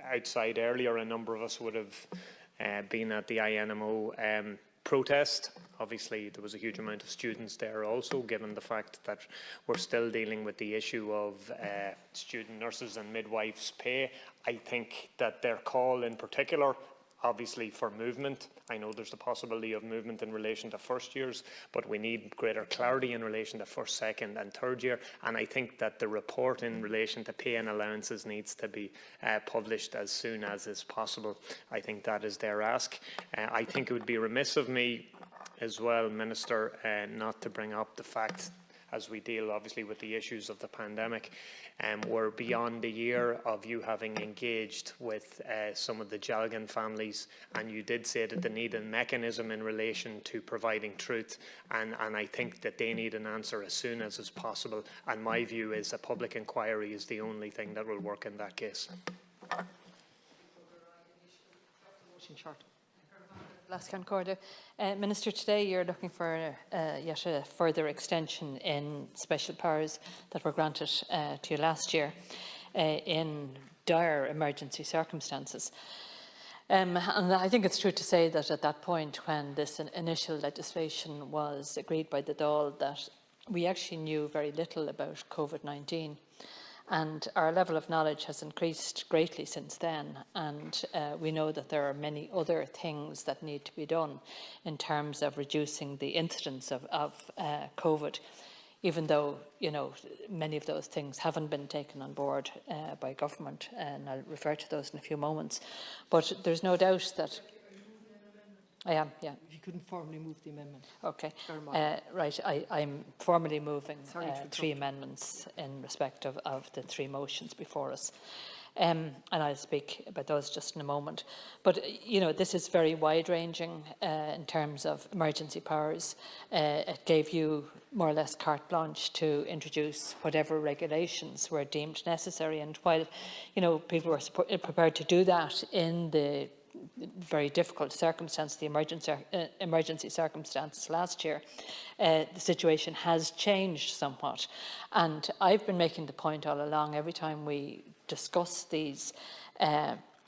outside earlier, a number of us would have been at the INMO protest. Obviously, there was a huge amount of students there also, given the fact that we're still dealing with the issue of student nurses and midwives' pay. I think that their call in particular, obviously for movement, I know there's the possibility of movement in relation to first years, but we need greater clarity in relation to first, second and third year. And I think that the report in relation to pay and allowances needs to be published as soon as is possible. I think that is their ask. I think it would be remiss of me as well, Minister, not to bring up the fact, as we deal obviously with the issues of the pandemic, we're beyond a year of you having engaged with some of the Jalgan families, and you did say that they need a mechanism in relation to providing truth, and I think that they need an answer as soon as is possible, and my view is a public inquiry is the only thing that will work in that case. Minister, today you're looking for yet a further extension in special powers that were granted to you last year in dire emergency circumstances. And I think it's true to say that at that point, when this initial legislation was agreed by the Dail, that we actually knew very little about COVID-19. And our level of knowledge has increased greatly since then, and we know that there are many other things that need to be done in terms of reducing the incidence of COVID, even though, you know, many of those things haven't been taken on board by government, and I'll refer to those in a few moments. But there's no doubt that I am, yeah. If you couldn't formally move the amendment. Okay. Right, I'm formally moving 3 amendments in respect of the 3 motions before us. And I'll speak about those just in a moment. But, you know, this is very wide-ranging in terms of emergency powers. It gave you more or less carte blanche to introduce whatever regulations were deemed necessary. And while, you know, people were prepared to do that in the very difficult circumstance, the emergency circumstances last year, the situation has changed somewhat. And I've been making the point all along, every time we discuss these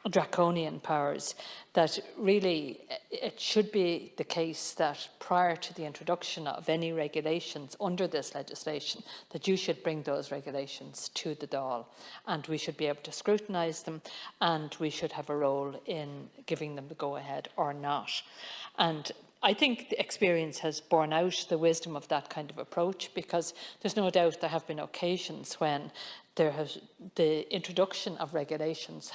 draconian powers, that really it should be the case that prior to the introduction of any regulations under this legislation, that you should bring those regulations to the Dáil, and we should be able to scrutinise them, and we should have a role in giving them the go-ahead or not. And I think the experience has borne out the wisdom of that kind of approach, because there's no doubt there have been occasions when the introduction of regulations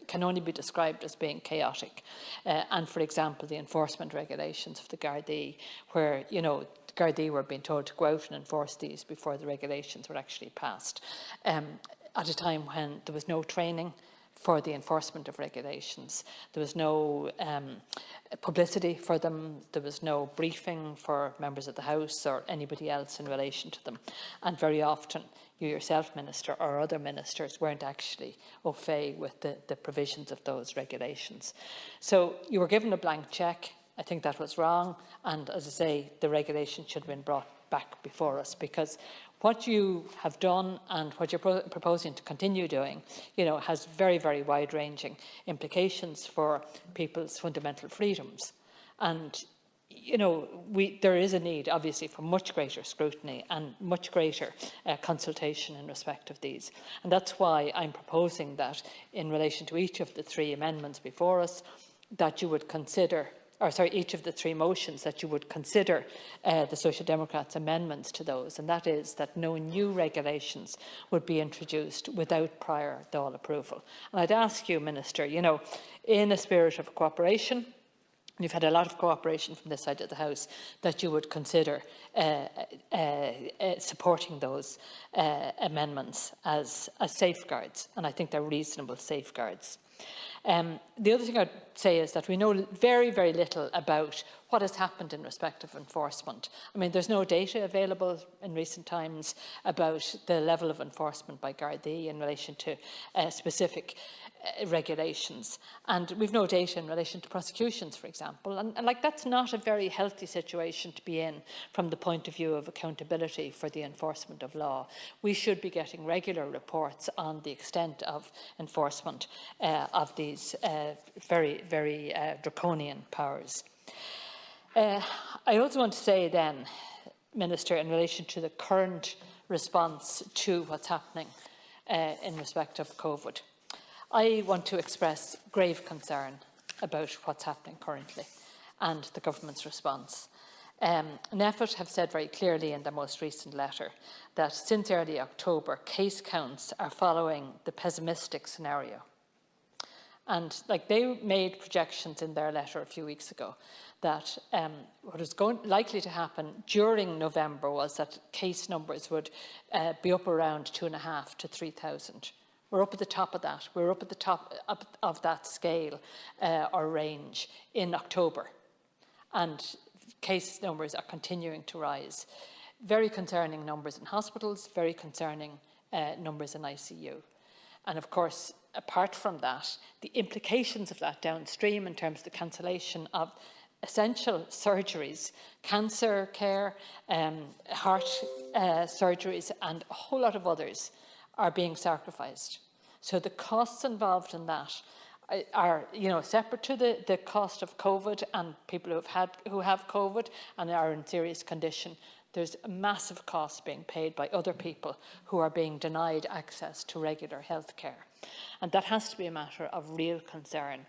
can only be described as being chaotic. And for example, the enforcement regulations of the Gardaí, where, you know, Gardaí were being told to go out and enforce these before the regulations were actually passed, at a time when there was no training for the enforcement of regulations. There was no publicity for them, there was no briefing for members of the House or anybody else in relation to them. And very often, you yourself, Minister, or other ministers weren't actually au fait with the provisions of those regulations. So you were given a blank cheque. I think that was wrong. And as I say, the regulation should have been brought back before us, because what you have done and what you're proposing to continue doing, has very, very wide-ranging implications for people's fundamental freedoms. And, there is a need, obviously, for much greater scrutiny and much greater consultation in respect of these. And that's why I'm proposing that, in relation to each of the 3 amendments before us, that you would consider, each of the 3 motions, that you would consider the Social Democrats' amendments to those, and that is that no new regulations would be introduced without prior Dáil approval. And I'd ask you, Minister, in a spirit of cooperation, and you've had a lot of cooperation from this side of the House, that you would consider supporting those amendments as safeguards, and I think they're reasonable safeguards. The other thing I'd say is that we know very, very little about what has happened in respect of enforcement. I mean, there's no data available in recent times about the level of enforcement by Gardaí in relation to specific regulations, and we've no data in relation to prosecutions, for example, and that's not a very healthy situation to be in from the point of view of accountability for the enforcement of law. We should be getting regular reports on the extent of enforcement of these very, very draconian powers. I also want to say then, Minister, in relation to the current response to what's happening in respect of COVID, I want to express grave concern about what's happening currently and the government's response. NEFIT have said very clearly in their most recent letter that since early October, case counts are following the pessimistic scenario. And they made projections in their letter a few weeks ago that what was likely to happen during November was that case numbers would be up around 2,500 to 3,000. We're up at the top of that. We're up at the top of that scale or range in October. And case numbers are continuing to rise. Very concerning numbers in hospitals, very concerning numbers in ICU. And of course, apart from that, the implications of that downstream in terms of the cancellation of essential surgeries, cancer care, heart surgeries, and a whole lot of others are being sacrificed. So the costs involved in that are, separate to the cost of COVID and people who have COVID and are in serious condition. There's a massive cost being paid by other people who are being denied access to regular health care. And that has to be a matter of real concern.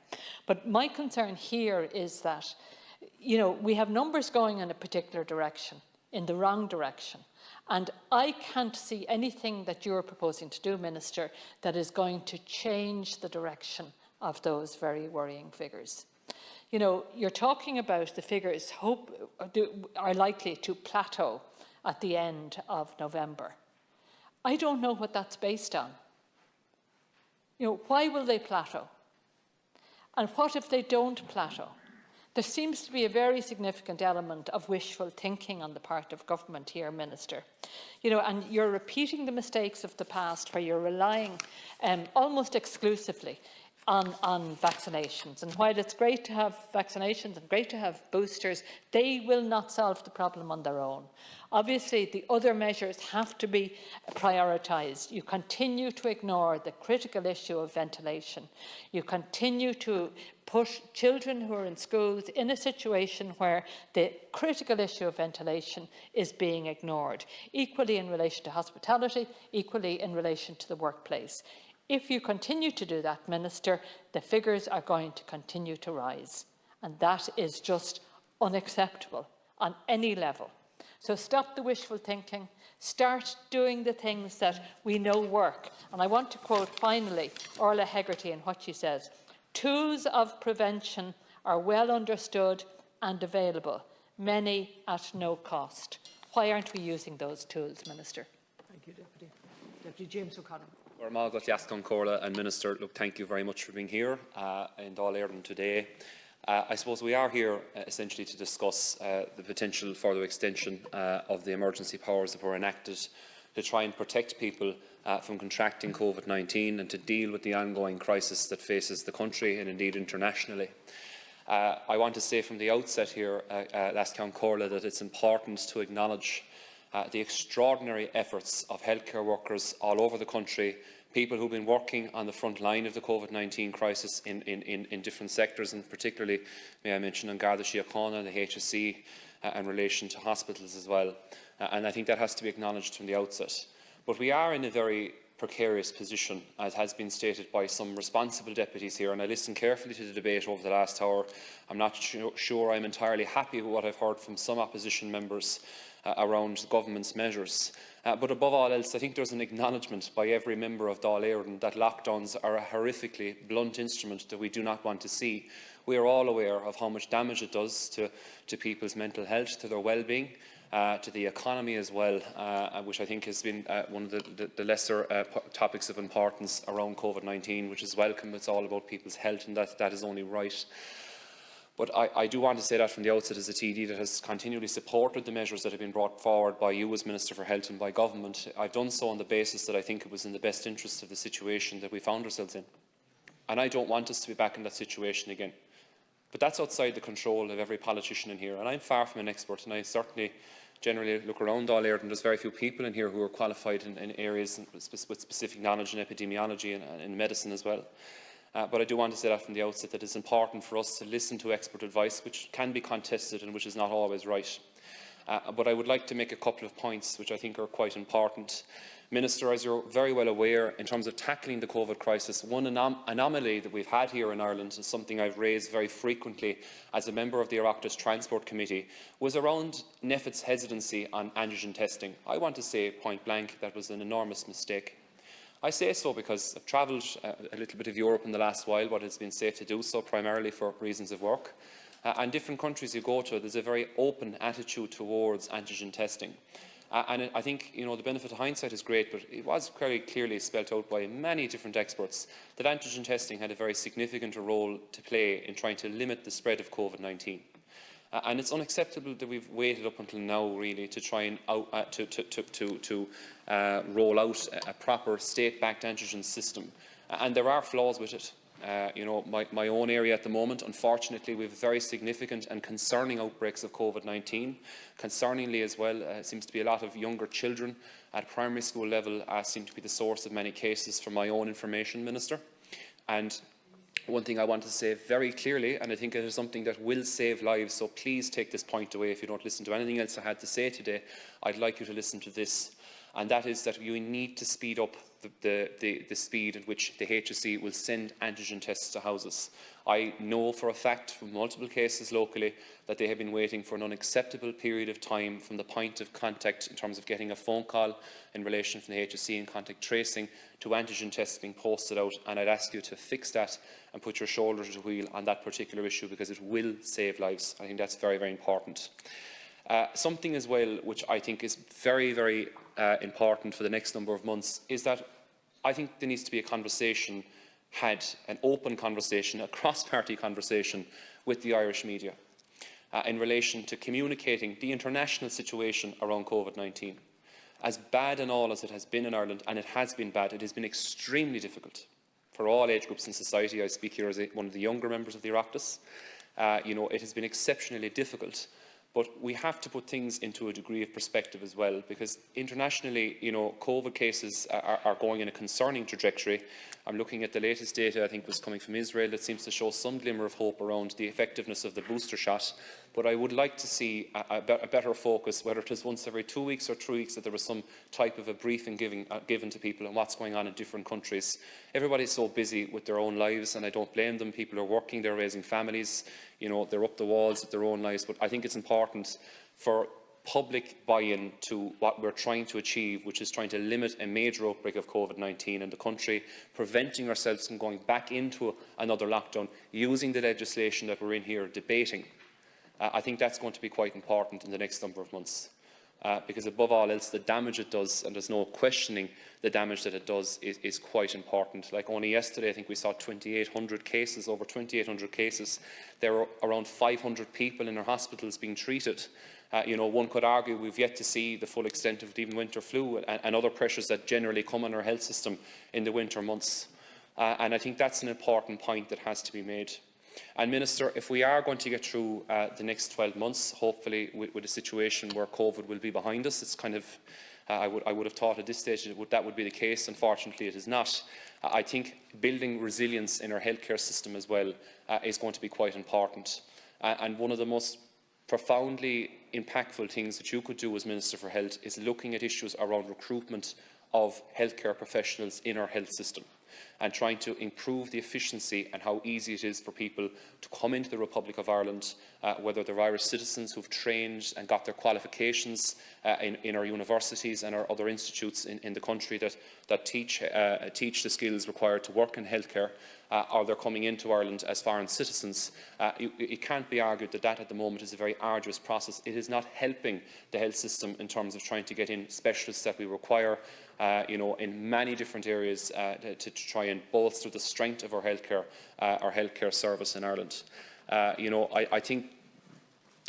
But my concern here is that, we have numbers going in a particular direction, in the wrong direction. And I can't see anything that you're proposing to do, Minister, that is going to change the direction of those very worrying figures. You're talking about the figures are likely to plateau at the end of November. I don't know what that's based on. Why will they plateau? And what if they don't plateau? There seems to be a very significant element of wishful thinking on the part of government here, Minister. And you're repeating the mistakes of the past where you're relying almost exclusively on vaccinations. And while it's great to have vaccinations and great to have boosters, they will not solve the problem on their own. Obviously, the other measures have to be prioritised. You continue to ignore the critical issue of ventilation. You continue to put children who are in schools in a situation where the critical issue of ventilation is being ignored, equally in relation to hospitality, equally in relation to the workplace. If you continue to do that, Minister, the figures are going to continue to rise. And that is just unacceptable on any level. So stop the wishful thinking. Start doing the things that we know work. And I want to quote finally Orla Hegarty in what she says. Tools of prevention are well understood and available. many at no cost. Why aren't we using those tools, Minister? Thank you, Deputy. Deputy James O'Connor. And Minister, look, thank you very much for being here in Dáil Éireann today. I suppose we are here essentially to discuss the potential further extension of the emergency powers that were enacted to try and protect people from contracting COVID-19 and to deal with the ongoing crisis that faces the country and indeed internationally. I want to say from the outset here, Lasceann Comhairle, that it's important to acknowledge the extraordinary efforts of healthcare workers all over the country, people who have been working on the front line of the COVID-19 crisis in different sectors, and particularly, may I mention, on Garda Síochána, the HSE, in relation to hospitals as well. And I think that has to be acknowledged from the outset. But we are in a very precarious position, as has been stated by some responsible deputies here, and I listened carefully to the debate over the last hour. I'm not sure I'm entirely happy with what I've heard from some opposition members around the government's measures. But above all else, I think there's an acknowledgement by every member of Dáil Éireann that lockdowns are a horrifically blunt instrument that we do not want to see. We are all aware of how much damage it does to people's mental health, to their well-being, to the economy as well, which I think has been one of the lesser topics of importance around COVID-19, which is welcome. It's all about people's health, and that is only right. But I do want to say that from the outset, as a TD that has continually supported the measures that have been brought forward by you as Minister for Health and by Government. I've done so on the basis that I think it was in the best interest of the situation that we found ourselves in. And I don't want us to be back in that situation again. But that's outside the control of every politician in here. And I'm far from an expert, and I certainly generally look around Dáil Éireann, and there's very few people in here who are qualified in areas with specific knowledge in epidemiology and in medicine as well. But I do want to say that from the outset, that it's important for us to listen to expert advice, which can be contested and which is not always right. But I would like to make a couple of points which I think are quite important. Minister, as you're very well aware, in terms of tackling the COVID crisis, one anomaly that we've had here in Ireland, is something I've raised very frequently as a member of the Oireachtas Transport Committee, was around NPHET's hesitancy on antigen testing. I want to say point blank that was an enormous mistake. I say so because I've travelled a little bit of Europe in the last while, but it's been safe to do so, primarily for reasons of work. And different countries you go to, there's a very open attitude towards antigen testing. And I think, the benefit of hindsight is great, but it was very clearly spelt out by many different experts that antigen testing had a very significant role to play in trying to limit the spread of COVID-19. And it's unacceptable that we've waited up until now, really, to try and roll out a proper state-backed antigen system. And there are flaws with it. My own area at the moment, unfortunately, we have very significant and concerning outbreaks of COVID-19. Concerningly as well, seems to be a lot of younger children at primary school level seem to be the source of many cases, from my own information, Minister. And one thing I want to say very clearly, and I think it is something that will save lives, so please take this point away if you don't listen to anything else I had to say today. I'd like you to listen to this, and that is that you need to speed up the speed at which the HSE will send antigen tests to houses. I know for a fact from multiple cases locally that they have been waiting for an unacceptable period of time from the point of contact in terms of getting a phone call in relation from the HSE and contact tracing to antigen tests being posted out, and I'd ask you to fix that and put your shoulder to the wheel on that particular issue, because it will save lives. I think that's very, very important. Something as well which I think is very, very important for the next number of months is that I think there needs to be a conversation had, an open conversation, a cross-party conversation with the Irish media in relation to communicating the international situation around COVID-19. As bad and all as it has been in Ireland, and it has been bad, it has been extremely difficult for all age groups in society. I speak here as one of the younger members of the Oireachtas. It has been exceptionally difficult. But we have to put things into a degree of perspective as well, because internationally, COVID cases are going in a concerning trajectory. I'm looking at the latest data, I think was coming from Israel, that seems to show some glimmer of hope around the effectiveness of the booster shot. But I would like to see a better focus, whether it is once every 2 weeks or 3 weeks, that there was some type of a briefing given to people on what's going on in different countries. Everybody's so busy with their own lives, and I don't blame them. People are working, they're raising families, they're up the walls with their own lives. But I think it's important for public buy-in to what we're trying to achieve, which is trying to limit a major outbreak of COVID-19 in the country, preventing ourselves from going back into another lockdown, using the legislation that we're in here debating I think that's going to be quite important in the next number of months. Because above all else, the damage it does, and there's no questioning the damage that it does, is quite important. Like only yesterday, I think we saw 2,800 cases, over 2,800 cases. There were around 500 people in our hospitals being treated. One could argue we've yet to see the full extent of even winter flu and other pressures that generally come on our health system in the winter months. And I think that's an important point that has to be made. And Minister, if we are going to get through the next 12 months, hopefully with a situation where COVID will be behind us, it's kind of, I would have thought at this stage that would be the case. Unfortunately, it is not. I think building resilience in our healthcare system as well is going to be quite important. And one of the most profoundly impactful things that you could do as Minister for Health is looking at issues around recruitment of healthcare professionals in our health system, and trying to improve the efficiency and how easy it is for people to come into the Republic of Ireland, whether they're Irish citizens who've trained and got their qualifications in our universities and our other institutes in the country that teach the skills required to work in healthcare, or they're coming into Ireland as foreign citizens. It can't be argued that at the moment is a very arduous process. It is not helping the health system in terms of trying to get in specialists that we require in many different areas to try and bolster the strength of our healthcare service in Ireland. I think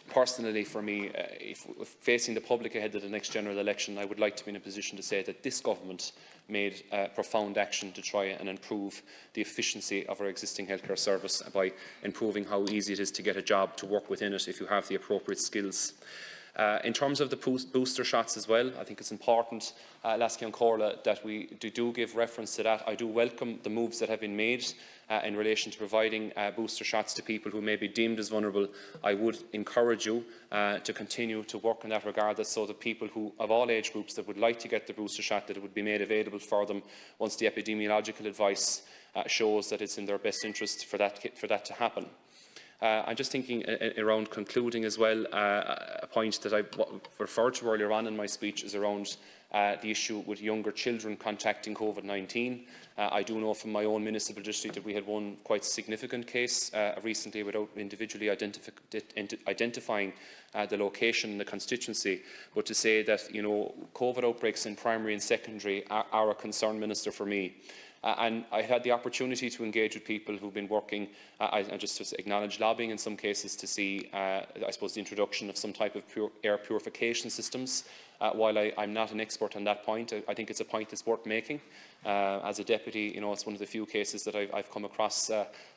personally, for me, if facing the public ahead of the next general election, I would like to be in a position to say that this government made profound action to try and improve the efficiency of our existing healthcare service by improving how easy it is to get a job, to work within it if you have the appropriate skills. In terms of the booster shots as well, I think it's important, Lasky and Corla, that we do give reference to that. I do welcome the moves that have been made in relation to providing booster shots to people who may be deemed as vulnerable. I would encourage you to continue to work in that regard, so that people who, of all age groups, that would like to get the booster shot, that it would be made available for them once the epidemiological advice shows that it's in their best interest for that to happen. I'm just thinking around concluding as well, a point that I referred to earlier on in my speech is around the issue with younger children contacting COVID-19. I do know from my own municipal district that we had one quite significant case recently without individually identifying the location and the constituency, but to say that COVID outbreaks in primary and secondary are a concern, Minister, for me. And I had the opportunity to engage with people who've been working, and just to acknowledge lobbying in some cases to see, I suppose, the introduction of some type of air purification systems. While I'm not an expert on that point, I think it's a point that's worth making. As a deputy, it's one of the few cases that I've come across,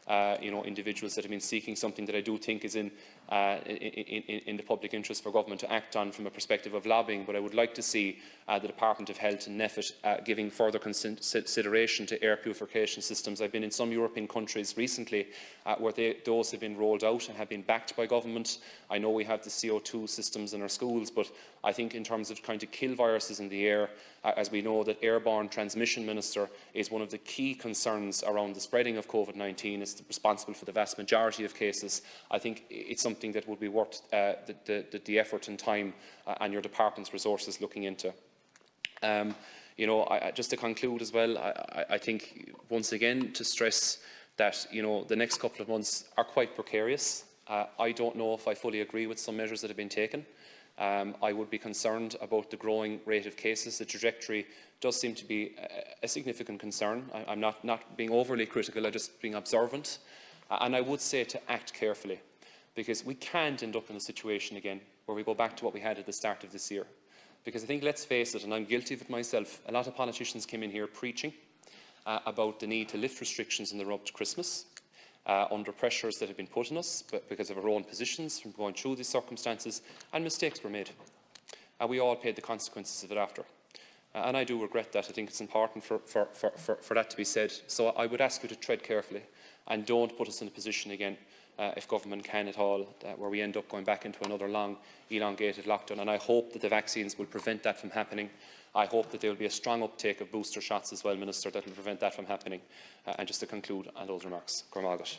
individuals that have been seeking something that I do think is in the public interest for government to act on from a perspective of lobbying. But I would like to see the Department of Health and NEFIT giving further consideration to air purification systems. I've been in some European countries recently where those have been rolled out and have been backed by government. I know we have the CO2 systems in our schools, but I think in terms of trying to kill viruses in the air, as we know that airborne transmission, Minister, is one of the key concerns around the spreading of COVID-19. It's responsible for the vast majority of cases. I think it's something that would be worth the effort and time and your department's resources looking into. Just to conclude as well, I think once again to stress that the next couple of months are quite precarious. I don't know if I fully agree with some measures that have been taken. I would be concerned about the growing rate of cases. The trajectory does seem to be a significant concern. I'm not being overly critical, I'm just being observant. And I would say to act carefully, because we can't end up in a situation again where we go back to what we had at the start of this year. Because I think, let's face it, and I'm guilty of it myself, a lot of politicians came in here preaching about the need to lift restrictions in the run up to Christmas, under pressures that have been put on us because of our own positions from going through these circumstances, and mistakes were made. We all paid the consequences of it after. And I do regret that. I think it's important for that to be said. So I would ask you to tread carefully and don't put us in a position again, if government can at all, where we end up going back into another long, elongated lockdown. And I hope that the vaccines will prevent that from happening. I hope that there will be a strong uptake of booster shots as well, Minister, that will prevent that from happening. And just to conclude on those remarks, Cormagat.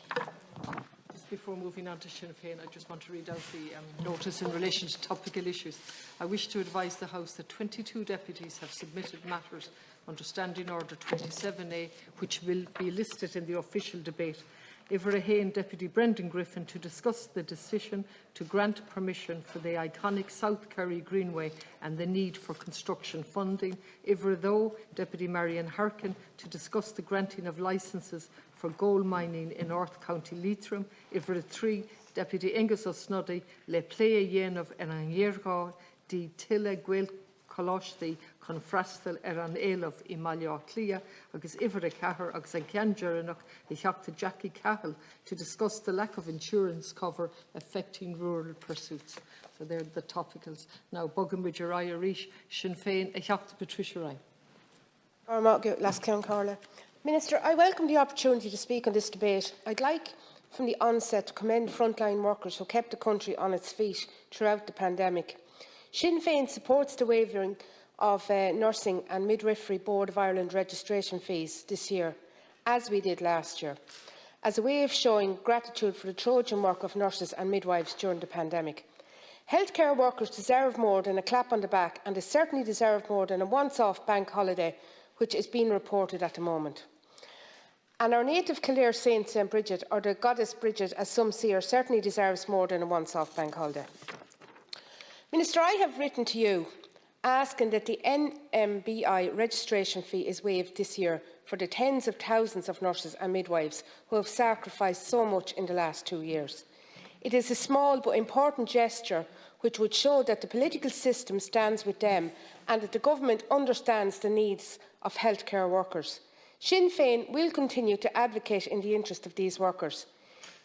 Just before moving on to Sinn Féin, I just want to read out the notice in relation to topical issues. I wish to advise the House that 22 deputies have submitted matters under Standing Order 27A, which will be listed in the official debate. Iverahane Deputy Brendan Griffin to discuss the decision to grant permission for the iconic South Kerry Greenway and the need for construction funding. Ivertho Deputy Marion Harkin to discuss the granting of licences for gold mining in North County Leitrim. Iverthree Deputy Angus O'Snuddy le playa yen of Enangirga di Tilla Gwil Colosthi Confrastal an Eilov I Malio Clia, agus Ivera Cahar, agus an Ciangeranach, Jackie Cahill, to discuss the lack of insurance cover affecting rural pursuits. So they're the topicals. Now, Bogan Irish, Sinn Féin, Patricia Ryan. Minister, I welcome the opportunity to speak on this debate. I'd like, from the onset, to commend frontline workers who kept the country on its feet throughout the pandemic. Sinn Féin supports the waiving of Nursing and Midwifery Board of Ireland registration fees this year, as we did last year, as a way of showing gratitude for the Trojan work of nurses and midwives during the pandemic. Healthcare workers deserve more than a clap on the back, and they certainly deserve more than a once-off bank holiday, which is being reported at the moment. And our native Kildare Saint St Bridget, or the Goddess Bridget as some see her, certainly deserves more than a once-off bank holiday. Minister, I have written to you asking that the NMBI registration fee is waived this year for the tens of thousands of nurses and midwives who have sacrificed so much in the last 2 years. It is a small but important gesture which would show that the political system stands with them and that the government understands the needs of healthcare workers. Sinn Féin will continue to advocate in the interest of these workers.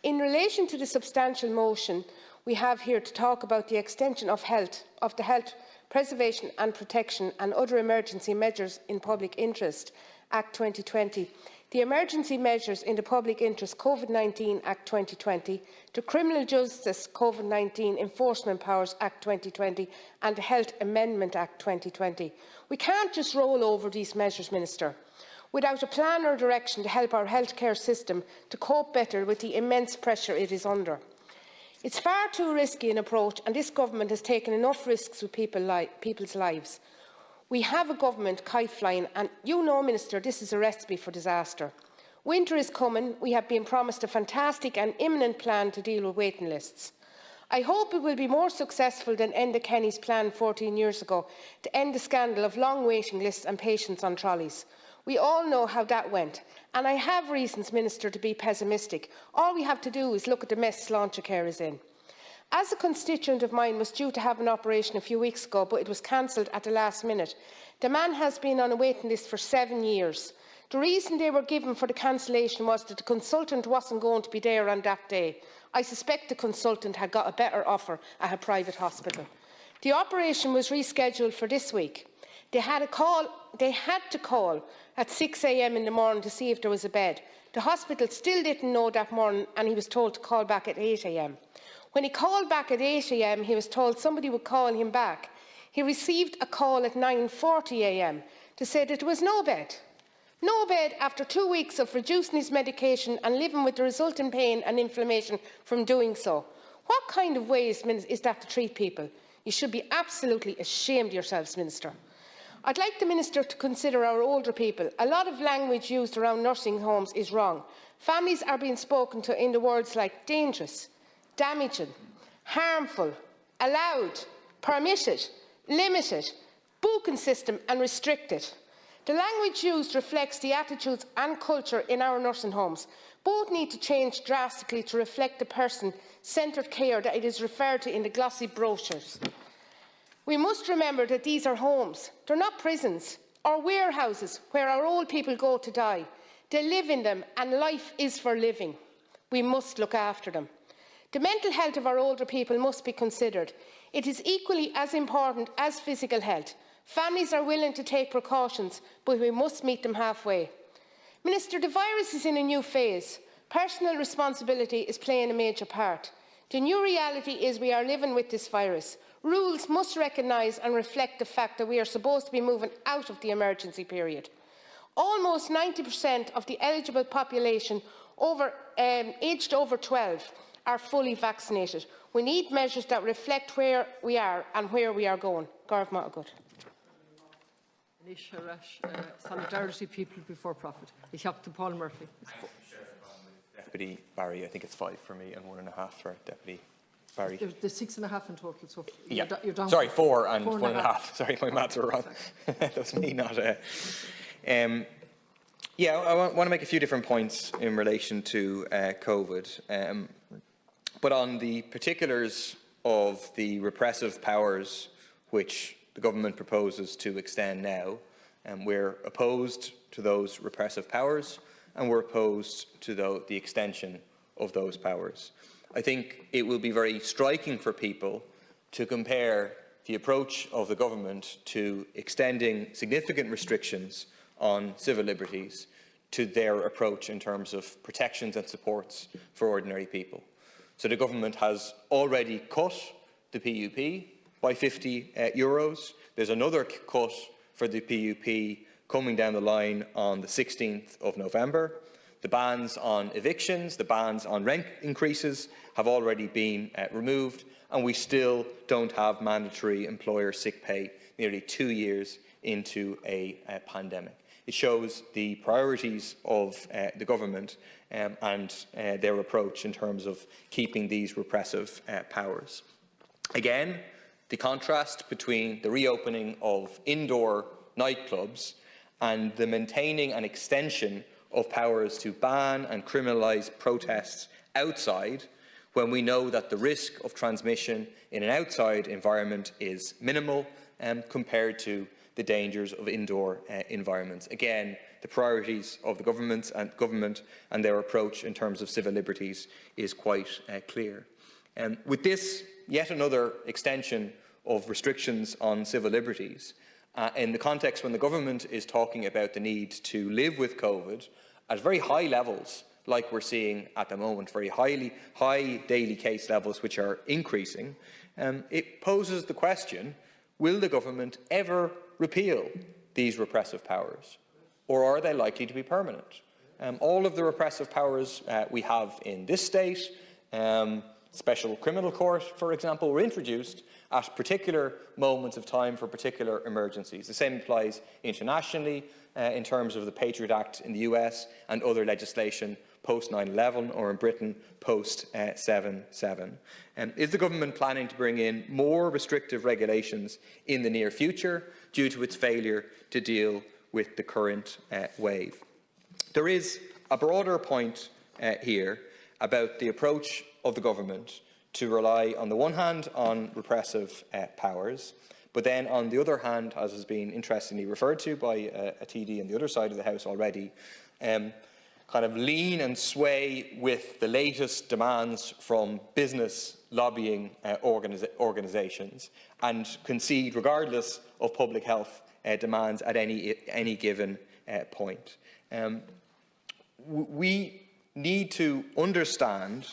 In relation to the substantial motion we have here to talk about the extension of the Health Preservation and Protection and Other Emergency Measures in Public Interest Act 2020, the Emergency Measures in the Public Interest COVID-19 Act 2020, the Criminal Justice COVID-19 Enforcement Powers Act 2020 and the Health Amendment Act 2020. We can't just roll over these measures, Minister, without a plan or direction to help our healthcare system to cope better with the immense pressure it is under. It's far too risky an approach, and this government has taken enough risks with people's lives. We have a government kite flying, and you know, Minister, this is a recipe for disaster. Winter is coming. We have been promised a fantastic and imminent plan to deal with waiting lists. I hope it will be more successful than Enda Kenny's plan 14 years ago to end the scandal of long waiting lists and patients on trolleys. We all know how that went, and I have reasons, Minister, to be pessimistic. All we have to do is look at the mess Sláintecare is in. As a constituent of mine was due to have an operation a few weeks ago, but it was cancelled at the last minute, the man has been on a waiting list for 7 years. The reason they were given for the cancellation was that the consultant wasn't going to be there on that day. I suspect the consultant had got a better offer at a private hospital. The operation was rescheduled for this week. They had to call at 6 a.m. in the morning to see if there was a bed. The hospital still didn't know that morning, and he was told to call back at 8 a.m. When he called back at 8 a.m, he was told somebody would call him back. He received a call at 9:40 a.m. to say that there was no bed. No bed after 2 weeks of reducing his medication and living with the resulting pain and inflammation from doing so. What kind of way is that to treat people? You should be absolutely ashamed of yourselves, Minister. I'd like the Minister to consider our older people. A lot of language used around nursing homes is wrong. Families are being spoken to in the words like dangerous, damaging, harmful, allowed, permitted, limited, booking system and restricted. The language used reflects the attitudes and culture in our nursing homes. Both need to change drastically to reflect the person-centred care that it is referred to in the glossy brochures. We must remember that these are homes. They're not prisons or warehouses where our old people go to die. They live in them, and life is for living. We must look after them. The mental health of our older people must be considered. It is equally as important as physical health. Families are willing to take precautions, but we must meet them halfway. Minister, the virus is in a new phase. Personal responsibility is playing a major part. The new reality is we are living with this virus. Rules must recognise and reflect the fact that we are supposed to be moving out of the emergency period. Almost 90% of the eligible population aged over 12 are fully vaccinated. We need measures that reflect where we are and where we are going. Garv Matagut. Solidarity, people before profit. Ich habe Paul Murphy. Deputy Barry. I think it's 5 for me and 1.5 for Deputy Barry. There's 6.5 in total, so Yeah. you're down. Sorry, 4 and 4.5. Sorry, my maths were wrong. That's me, not. Yeah, I want to make a few different points in relation to COVID, but on the particulars of the repressive powers which the government proposes to extend now, we're opposed to those repressive powers, and we're opposed to the extension of those powers. I think it will be very striking for people to compare the approach of the government to extending significant restrictions on civil liberties to their approach in terms of protections and supports for ordinary people. So the government has already cut the PUP by €50. There's another cut for the PUP coming down the line on the 16th of November. The bans on evictions, the bans on rent increases have already been removed, and we still don't have mandatory employer sick pay nearly 2 years into a pandemic. It shows the priorities of the government and their approach in terms of keeping these repressive powers. Again, the contrast between the reopening of indoor nightclubs and the maintaining and extension of powers to ban and criminalise protests outside, when we know that the risk of transmission in an outside environment is minimal compared to the dangers of indoor environments. Again, the priorities of the government and their approach in terms of civil liberties is quite clear. With this, yet another extension of restrictions on civil liberties, in the context when the government is talking about the need to live with COVID at very high levels, like we're seeing at the moment, very high daily case levels which are increasing, it poses the question, will the government ever repeal these repressive powers, or are they likely to be permanent? All of the repressive powers we have in this state, special criminal court, for example, were introduced at particular moments of time for particular emergencies. The same applies internationally in terms of the Patriot Act in the US and other legislation post 9/11 or in Britain post 7/7. Is the government planning to bring in more restrictive regulations in the near future due to its failure to deal with the current wave? There is a broader point here about the approach of the government to rely on the one hand on repressive powers, but then on the other hand, as has been interestingly referred to by a TD on the other side of the House already, kind of lean and sway with the latest demands from business lobbying organisations and concede regardless of public health demands at any given point. We need to understand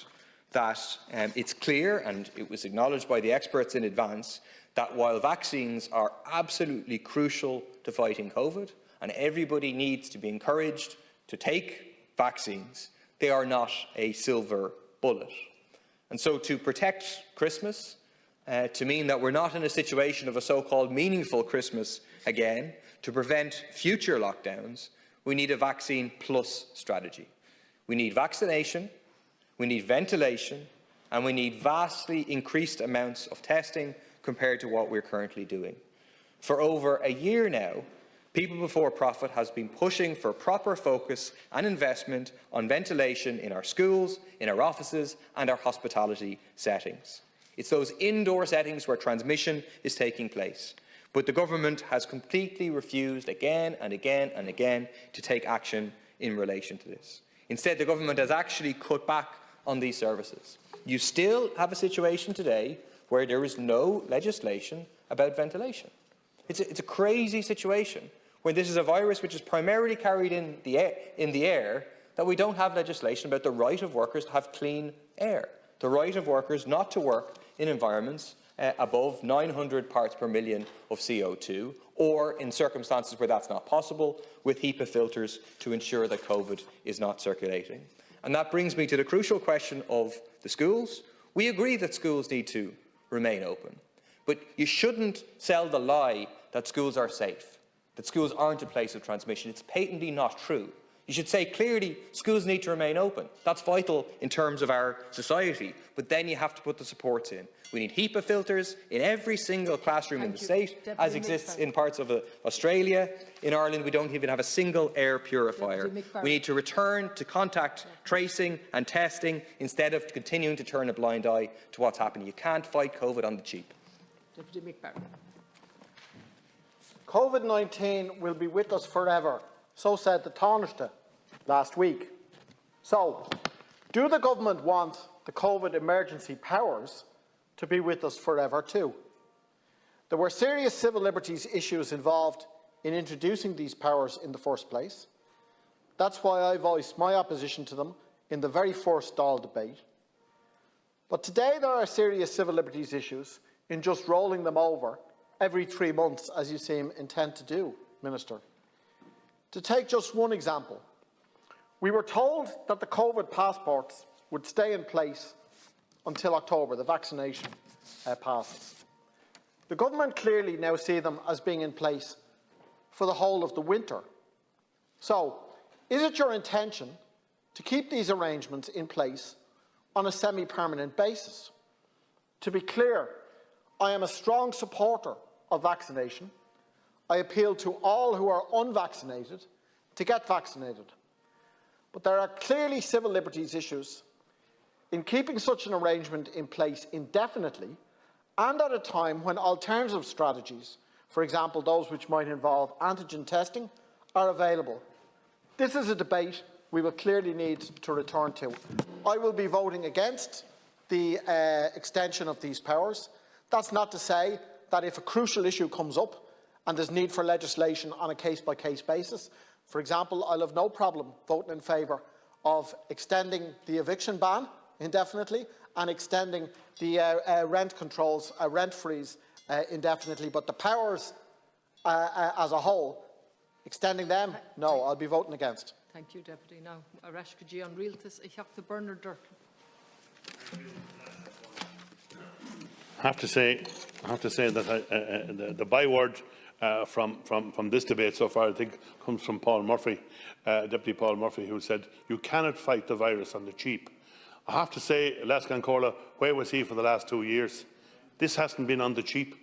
that it's clear, and it was acknowledged by the experts in advance, that while vaccines are absolutely crucial to fighting COVID, and everybody needs to be encouraged to take vaccines, they are not a silver bullet. And so to protect Christmas, to mean that we're not in a situation of a so-called meaningful Christmas again, to prevent future lockdowns, we need a vaccine plus strategy. We need vaccination, we need ventilation, and we need vastly increased amounts of testing compared to what we're currently doing. For over a year now, People Before Profit has been pushing for proper focus and investment on ventilation in our schools, in our offices and our hospitality settings. It's those indoor settings where transmission is taking place. But the government has completely refused again and again and again to take action in relation to this. Instead, the government has actually cut back on these services. You still have a situation today where there is no legislation about ventilation. It's a crazy situation where this is a virus which is primarily carried in the air, that we don't have legislation about the right of workers to have clean air, the right of workers not to work in environments above 900 parts per million of CO2, or in circumstances where that's not possible, with HEPA filters to ensure that COVID is not circulating. And that brings me to the crucial question of the schools. We agree that schools need to remain open, but you shouldn't sell the lie that schools are safe, that schools aren't a place of transmission. It's patently not true. You should say clearly schools need to remain open. That's vital in terms of our society. But then you have to put the supports in. We need HEPA filters in every single classroom in the state, as exists in parts of Australia. In Ireland, we don't even have a single air purifier. We need to return to contact tracing and testing instead of continuing to turn a blind eye to what's happening. You can't fight COVID on the cheap. Deputy McBarry. COVID-19 will be with us forever, so said the Taoiseach last week. So, do the government want the COVID emergency powers to be with us forever too? There were serious civil liberties issues involved in introducing these powers in the first place. That's why I voiced my opposition to them in the very first Dail debate. But today there are serious civil liberties issues in just rolling them over every 3 months, as you seem intent to do, Minister. To take just one example, we were told that the COVID passports would stay in place until October, the vaccination passes. The government clearly now see them as being in place for the whole of the winter. So, is it your intention to keep these arrangements in place on a semi-permanent basis? To be clear, I am a strong supporter of vaccination. I appeal to all who are unvaccinated to get vaccinated. But there are clearly civil liberties issues in keeping such an arrangement in place indefinitely and at a time when alternative strategies, for example those which might involve antigen testing, are available. This is a debate we will clearly need to return to. I will be voting against the extension of these powers. That's not to say that if a crucial issue comes up and there's need for legislation on a case-by-case basis, for example, I'll have no problem voting in favour of extending the eviction ban indefinitely and extending the rent controls, rent freeze indefinitely. But the powers as a whole, extending them, no, I'll be voting against. Thank you, Deputy. Now, Oireachtas on Oireachtas, Oireachtas Bernard Durkin. I have to say that the byword from this debate so far, I think, comes from Paul Murphy, Deputy Paul Murphy, who said, "You cannot fight the virus on the cheap." I have to say, Lascan Corla, where was he for the last 2 years? This hasn't been on the cheap,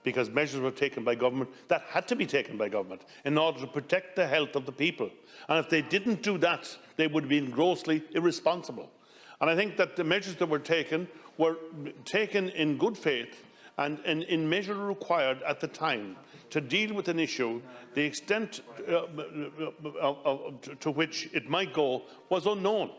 because measures were taken by government that had to be taken by government in order to protect the health of the people. And if they didn't do that, they would have been grossly irresponsible. And I think that the measures that were taken in good faith and in measure required at the time to deal with an issue. The extent to which it might go was unknown.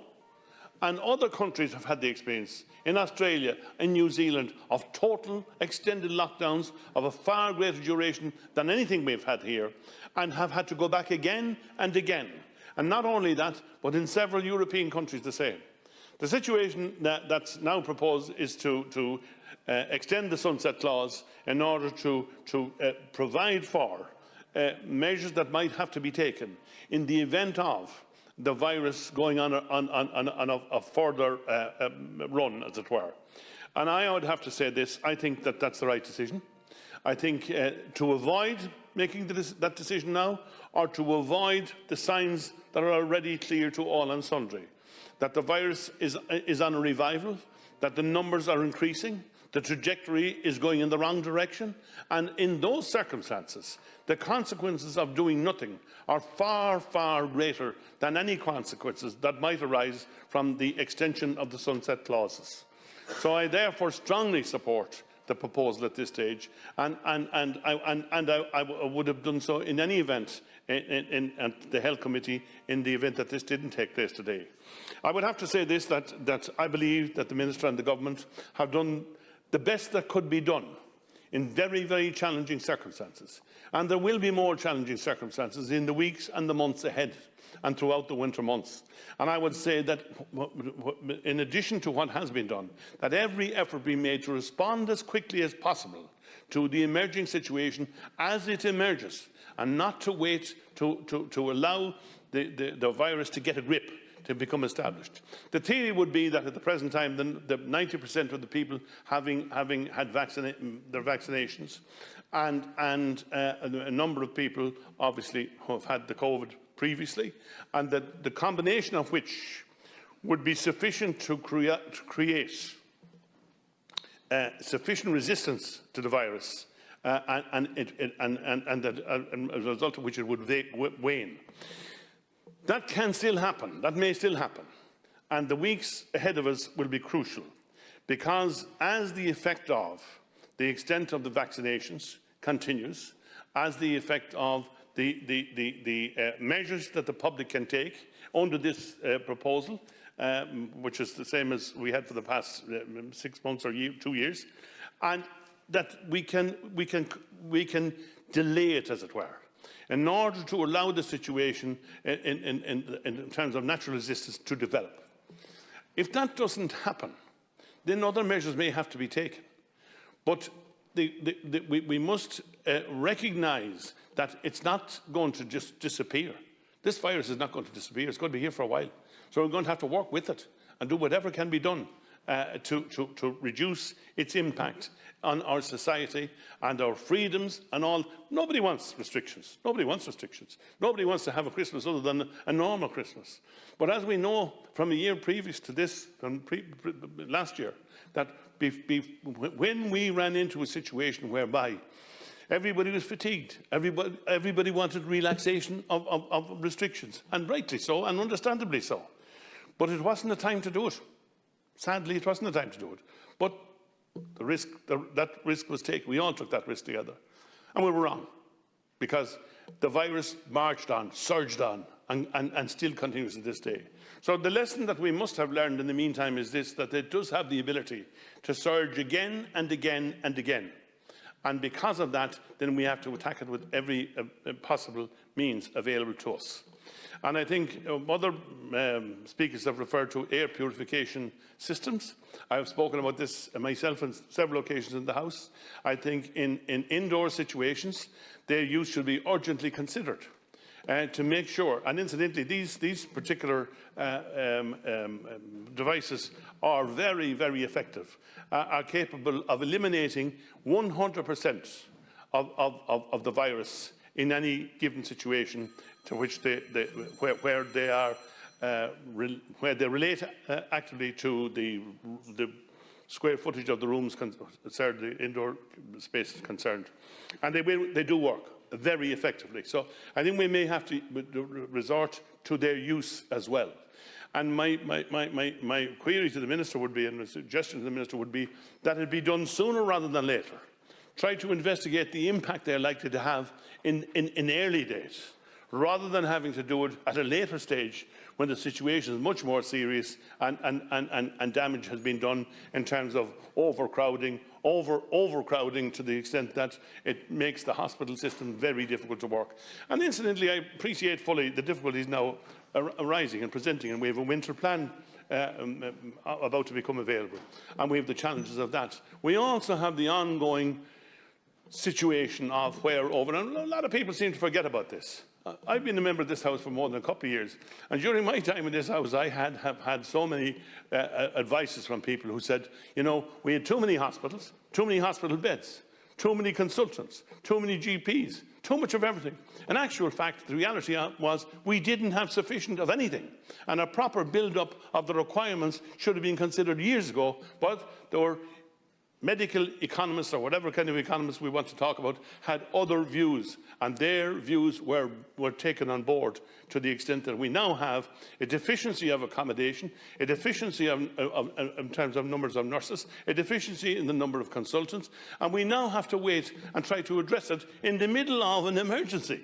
And other countries have had the experience, in Australia and New Zealand, of total extended lockdowns of a far greater duration than anything we've had here, and have had to go back again and again. And not only that, but in several European countries the same. The situation that's now proposed is to extend the sunset clause in order to provide for measures that might have to be taken in the event of the virus going on a further run, as it were. And I would have to say this: I think that that's the right decision. I think to avoid making that decision now, or to avoid the signs that are already clear to all and sundry, that the virus is on a revival, that the numbers are increasing, the trajectory is going in the wrong direction, and in those circumstances, the consequences of doing nothing are far, far greater than any consequences that might arise from the extension of the sunset clauses. So I therefore strongly support the proposal at this stage, and I would have done so in any event in the Health Committee in the event that this didn't take place today. I would have to say this, that I believe that the Minister and the Government have done the best that could be done in very, very challenging circumstances. And there will be more challenging circumstances in the weeks and the months ahead and throughout the winter months. And I would say that, in addition to what has been done, that every effort be made to respond as quickly as possible to the emerging situation as it emerges, and not to wait to allow the virus to get a grip, to become established. The theory would be that at the present time, the 90% of the people having had their vaccinations, and a number of people obviously who have had the COVID previously, and that the combination of which would be sufficient to create sufficient resistance to the virus, and as a result of which it would wane. That can still happen. That may still happen. And the weeks ahead of us will be crucial, because as the effect of the extent of the vaccinations continues, as the effect of the measures that the public can take under this proposal, which is the same as we had for the past 6 months or 2 years, and that we can delay it, as it were, in order to allow the situation in terms of natural resistance to develop. If that doesn't happen, then other measures may have to be taken. But we must recognise that it's not going to just disappear. This virus is not going to disappear. It's going to be here for a while. So we're going to have to work with it and do whatever can be done to reduce its impact on our society and our freedoms and all. Nobody wants restrictions. Nobody wants restrictions. Nobody wants to have a Christmas other than a normal Christmas. But as we know from a year previous to this, from last year, that when we ran into a situation whereby everybody was fatigued, everybody wanted relaxation of restrictions, and rightly so, and understandably so. But it wasn't the time to do it. Sadly, it wasn't the time to do it. But that risk was taken. We all took that risk together. And we were wrong, because the virus marched on, surged on, and still continues to this day. So the lesson that we must have learned in the meantime is this, that it does have the ability to surge again and again and again. And because of that, then we have to attack it with every possible means available to us. And I think other speakers have referred to air purification systems. I have spoken about this myself on several occasions in the House. I think in indoor situations, their use should be urgently considered to make sure. And incidentally, these particular devices are very, very effective, are capable of eliminating 100% of the virus in any given situation to which where they relate actively to the square footage of the rooms concerned, the indoor space is concerned, and they do work very effectively. So I think we may have to resort to their use as well. And my query to the Minister would be, and my suggestion to the Minister would be, that it be done sooner rather than later. Try to investigate the impact they're likely to have in early days, rather than having to do it at a later stage when the situation is much more serious and damage has been done in terms of overcrowding to the extent that it makes the hospital system very difficult to work. And incidentally, I appreciate fully the difficulties now arising and presenting, and we have a winter plan about to become available, and we have the challenges of that. We also have the ongoing situation of where and a lot of people seem to forget about this. I've been a member of this House for more than a couple of years, and during my time in this House I have had so many advices from people who said, you know, we had too many hospitals, too many hospital beds, too many consultants, too many GPs, too much of everything. In actual fact, the reality was we didn't have sufficient of anything, and a proper build-up of the requirements should have been considered years ago, but there were medical economists, or whatever kind of economists we want to talk about, had other views, and their views were taken on board to the extent that we now have a deficiency of accommodation, a deficiency in terms of numbers of nurses, a deficiency in the number of consultants, and we now have to wait and try to address it in the middle of an emergency,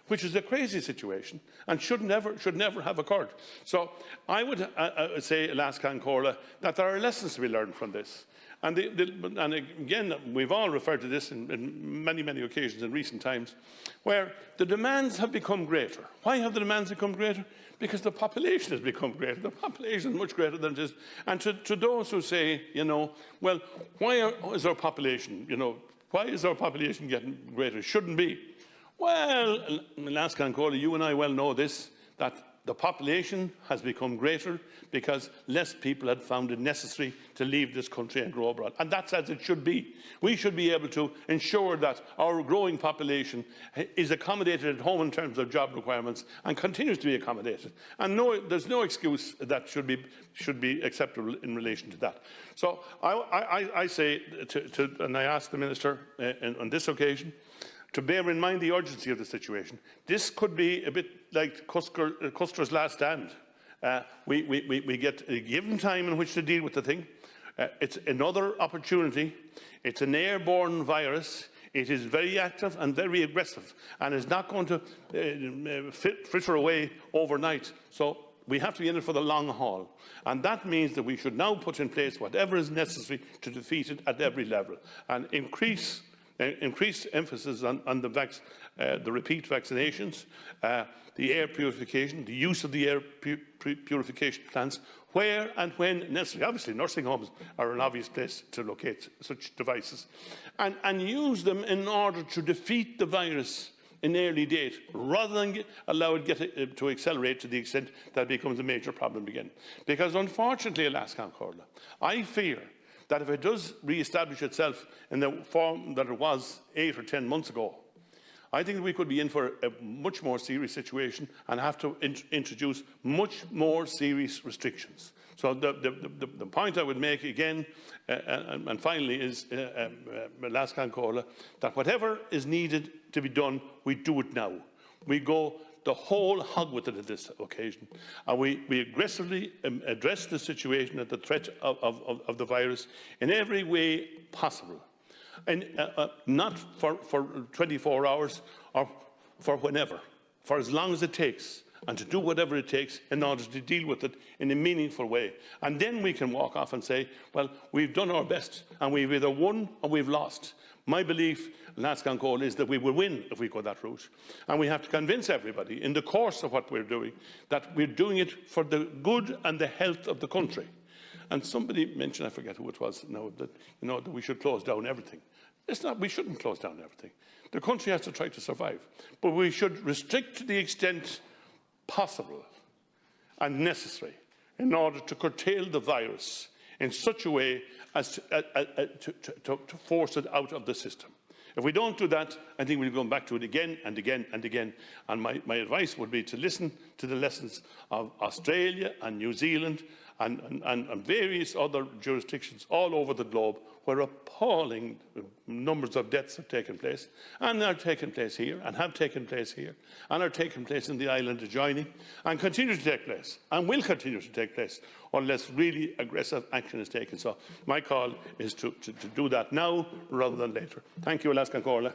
which is a crazy situation and should never have occurred. So I would say, Alas Corla, that there are lessons to be learned from this. And again, we've all referred to this in many, many occasions in recent times, where the demands have become greater. Why have the demands become greater? Because the population has become greater. The population is much greater than it is. And to those who say, you know, well, why is our population, you know, why is our population getting greater? It shouldn't be. Well, Alas Corla, you and I well know this, that the population has become greater because less people had found it necessary to leave this country and grow abroad. And that's as it should be. We should be able to ensure that our growing population is accommodated at home in terms of job requirements and continues to be accommodated. And there's no excuse that should be acceptable in relation to that. So I say, and I ask the Minister on this occasion, to bear in mind the urgency of the situation. This could be a bit like Custer's last stand. We get a given time in which to deal with the thing. It's another opportunity. It's an airborne virus. It is very active and very aggressive, and is not going to fritter away overnight. So we have to be in it for the long haul. And that means that we should now put in place whatever is necessary to defeat it at every level, and increased emphasis on the repeat vaccinations, the air purification, the use of the air purification plants, where and when necessary. Obviously, nursing homes are an obvious place to locate such devices, and use them in order to defeat the virus in early date, rather than allow it to accelerate to the extent that it becomes a major problem again. Because unfortunately, Alaska Corla, I fear that if it does re-establish itself in the form that it was 8 or 10 months ago, I think we could be in for a much more serious situation and have to introduce much more serious restrictions. So the point I would make again, and finally, is, Alaska Corla, that whatever is needed to be done, we do it now. We go the whole hog with it at this occasion, and we aggressively address the situation and the threat of the virus in every way possible, and not for 24 hours or for whenever, for as long as it takes, and to do whatever it takes in order to deal with it in a meaningful way. And then we can walk off and say, well, we've done our best, and we've either won or we've lost. My belief, Alaska Corla, is that we will win if we go that route. And we have to convince everybody in the course of what we're doing that we're doing it for the good and the health of the country. And somebody mentioned, I forget who it was now, that, that we should close down everything. It's not, we shouldn't close down everything. The country has to try to survive. But we should restrict to the extent possible and necessary in order to curtail the virus in such a way as to force it out of the system. If we don't do that, I think we'll go back to it again and again and again. And my advice would be to listen to the lessons of Australia and New Zealand and various other jurisdictions all over the globe, where appalling numbers of deaths have taken place, and are taking place here, and have taken place here, and are taking place in the island adjoining, and continue to take place, and will continue to take place, unless really aggressive action is taken. So my call is to do that now rather than later. Thank you, Alaska Corla.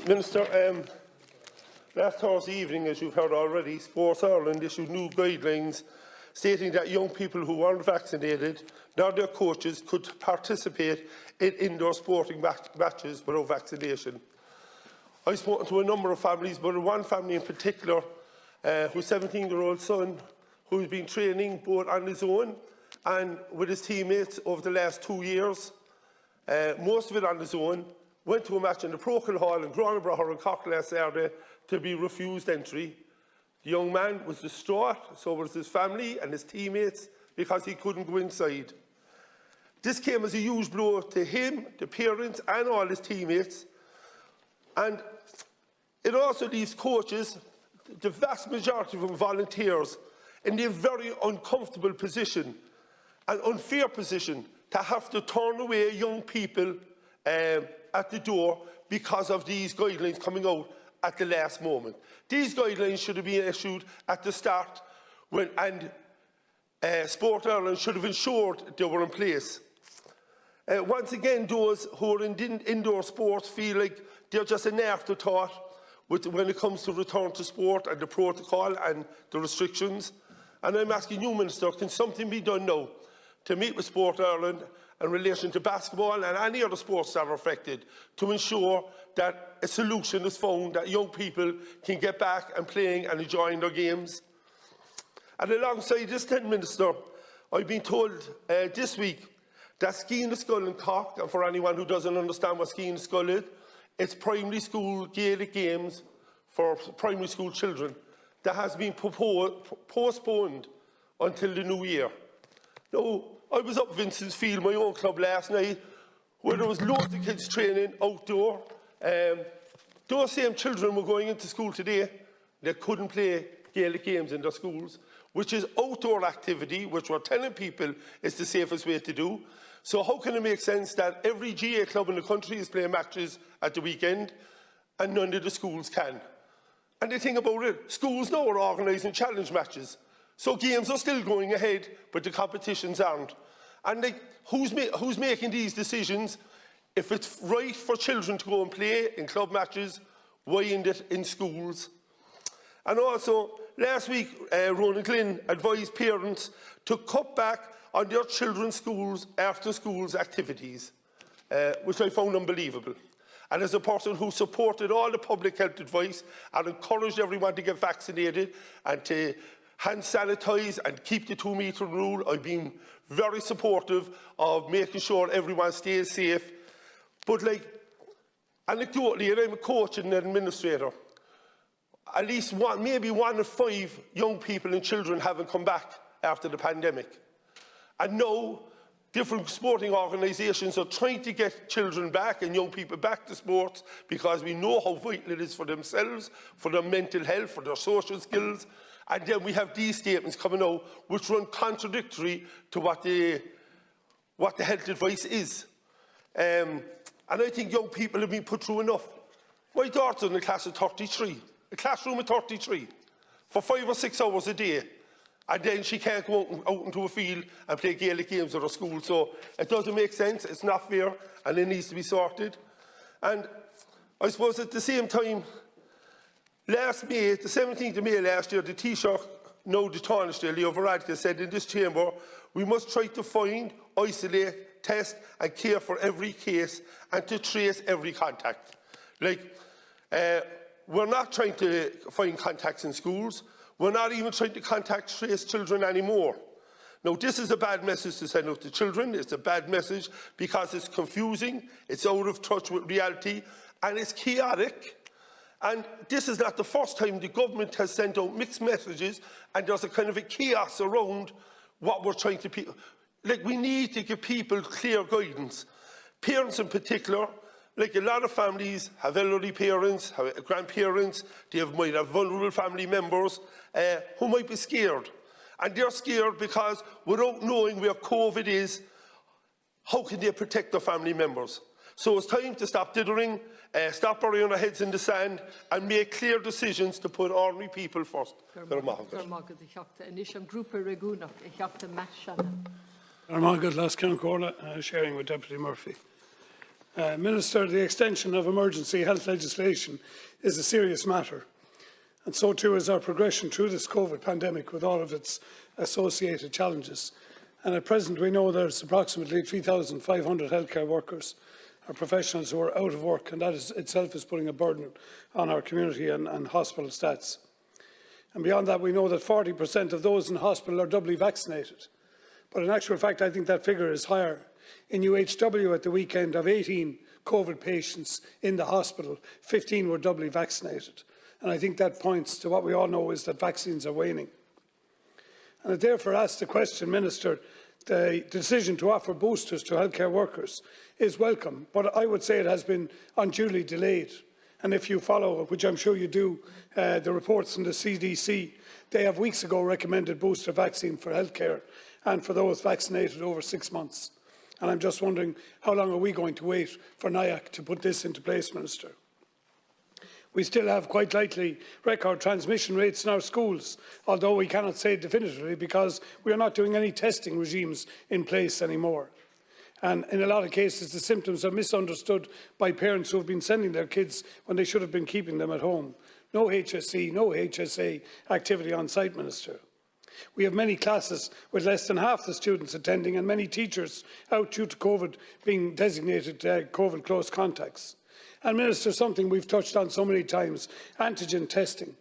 Minister, last Thursday evening, as you've heard already, Sports Ireland issued new guidelines stating that young people who weren't vaccinated, nor their coaches, could participate in indoor sporting matches without vaccination. I've spoken to a number of families, but one family in particular, whose 17-year-old son, who's been training both on his own and with his teammates over the last 2 years, most of it on his own, went to a match in the Procol Hall in Gronabrough on Cork last Saturday to be refused entry. The young man was distraught, so was his family and his teammates, because he couldn't go inside. This came as a huge blow to him, the parents and all his teammates. And it also leaves coaches, the vast majority of them volunteers, in a very uncomfortable position, an unfair position, to have to turn away young people at the door because of these guidelines coming out at the last moment. These guidelines should have been issued at the start, and Sport Ireland should have ensured they were in place. Once again, those who are in indoor sports feel like they're just an afterthought when it comes to return to sport and the protocol and the restrictions. And I'm asking you, Minister, can something be done now to meet with Sport Ireland in relation to basketball and any other sports that are affected, to ensure that a solution is found, that young people can get back and playing and enjoying their games? And alongside this, then, Minister, I've been told this week that Skiing the Skull in Cork, and for anyone who doesn't understand what Skiing the Skull is, it's primary school Gaelic games for primary school children that has been postponed until the new year. Now, I was up Vincent's Field, my own club, last night, where there was loads of kids training outdoor. Those same children were going into school today. They couldn't play Gaelic games in their schools, which is outdoor activity, which we're telling people is the safest way to do. So how can it make sense that every GA club in the country is playing matches at the weekend and none of the schools can? And the thing about it, schools now are organising challenge matches. So games are still going ahead, but the competitions aren't. And like, who's making these decisions? If it's right for children to go and play in club matches, why end it in schools? And also, last week, Ronan Glynn advised parents to cut back on their children's schools after schools activities, which I found unbelievable. And as a person who supported all the public health advice and encouraged everyone to get vaccinated and to hand sanitise and keep the 2-metre rule, I've been very supportive of making sure everyone stays safe. But like, anecdotally, and I'm a coach and an administrator, at least maybe 1 in 5 young people and children haven't come back after the pandemic. And now, different sporting organisations are trying to get children back and young people back to sports because we know how vital it is for themselves, for their mental health, for their social skills. And then we have these statements coming out which run contradictory to what the health advice is. And I think young people have been put through enough. My daughter's in a class of 33, a classroom of 33, for 5 or 6 hours a day. And then she can't go out into a field and play Gaelic games at her school. So it doesn't make sense, it's not fair, and it needs to be sorted. And I suppose at the same time, last May, the 17th of May last year, the Taoiseach, now the Taoiseach, Leo Varadkar, said in this chamber, we must try to find, isolate, test and care for every case and to trace every contact. Like, we're not trying to find contacts in schools. We're not even trying to contact trace children anymore. Now, this is a bad message to send out to children. It's a bad message because it's confusing, it's out of touch with reality, and it's chaotic. And this is not the first time the government has sent out mixed messages, and there's a kind of a chaos around what we're trying to... Like, we need to give people clear guidance. Parents in particular, like a lot of families have elderly parents, have grandparents, might have vulnerable family members who might be scared. And they're scared because without knowing where COVID is, how can they protect their family members? So it's time to stop dithering, stop burying our heads in the sand and make clear decisions to put ordinary people first. Sharing with Deputy Murphy. Minister, the extension of emergency health legislation is a serious matter, and so too is our progression through this COVID pandemic with all of its associated challenges. And at present we know there's approximately 3,500 healthcare workers or professionals who are out of work, and that itself is putting a burden on our community and hospital stats. And beyond that, we know that 40% of those in hospital are doubly vaccinated. But in actual fact, I think that figure is higher. In UHW at the weekend, of 18 COVID patients in the hospital, 15 were doubly vaccinated. And I think that points to what we all know is that vaccines are waning. And I therefore ask the question, Minister, the decision to offer boosters to healthcare workers is welcome, but I would say it has been unduly delayed. And if you follow, which I'm sure you do, the reports from the CDC, they have weeks ago recommended booster vaccine for healthcare and for those vaccinated over 6 months. And I'm just wondering, how long are we going to wait for NIAC to put this into place, Minister? We still have quite likely record transmission rates in our schools, although we cannot say definitively because we are not doing any testing regimes in place anymore. And in a lot of cases, the symptoms are misunderstood by parents who have been sending their kids when they should have been keeping them at home. No HSE, no HSA activity on site, Minister. We have many classes with less than half the students attending and many teachers out due to COVID being designated COVID close contacts. And Minister, something we've touched on so many times, antigen testing.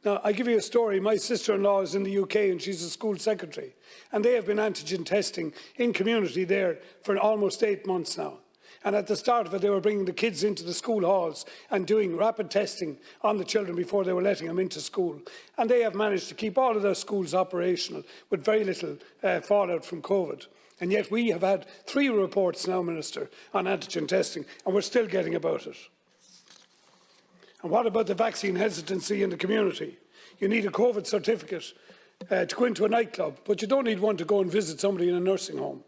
Now, I give you a story. My sister-in-law is in the UK and she's a school secretary. And they have been antigen testing in community there for almost 8 months now. And at the start of it, they were bringing the kids into the school halls and doing rapid testing on the children before they were letting them into school. And they have managed to keep all of their schools operational with very little fallout from COVID. And yet we have had 3 reports now, Minister, on antigen testing, and we're still getting about it. And what about the vaccine hesitancy in the community? You need a COVID certificate to go into a nightclub, but you don't need one to go and visit somebody in a nursing home.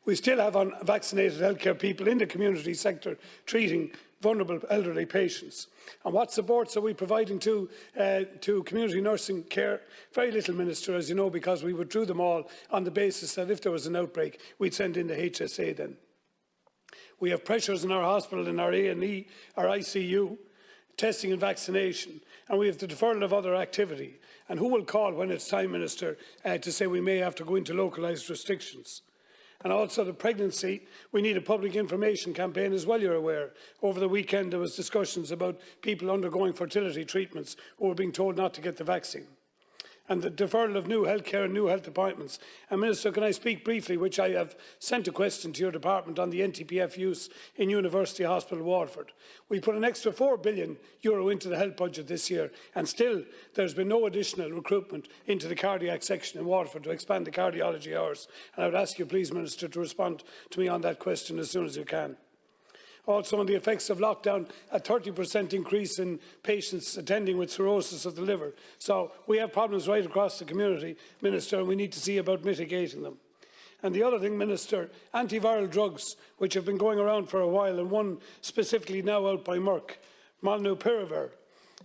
We still have unvaccinated healthcare people in the community sector treating vulnerable elderly patients. And what supports are we providing to community nursing care? Very little, Minister, as you know, because we withdrew them all on the basis that if there was an outbreak, we'd send in the HSA then. We have pressures in our hospital, in our A&E, our ICU, testing and vaccination, and we have the deferral of other activity. And who will call when it's time, Minister, to say we may have to go into localised restrictions? And also the pregnancy, we need a public information campaign as well, you're aware. Over the weekend there was discussions about people undergoing fertility treatments who were being told not to get the vaccine. And the deferral of new healthcare and new health appointments. And Minister, can I speak briefly, which I have sent a question to your department on the NTPF use in University Hospital Waterford. We put an extra €4 billion into the health budget this year, and still there's been no additional recruitment into the cardiac section in Waterford to expand the cardiology hours. And I would ask you, please, Minister, to respond to me on that question as soon as you can. Also, on the effects of lockdown, a 30% increase in patients attending with cirrhosis of the liver. So we have problems right across the community, Minister, and we need to see about mitigating them. And the other thing, Minister, antiviral drugs, which have been going around for a while, and one specifically now out by Merck, molnupiravir,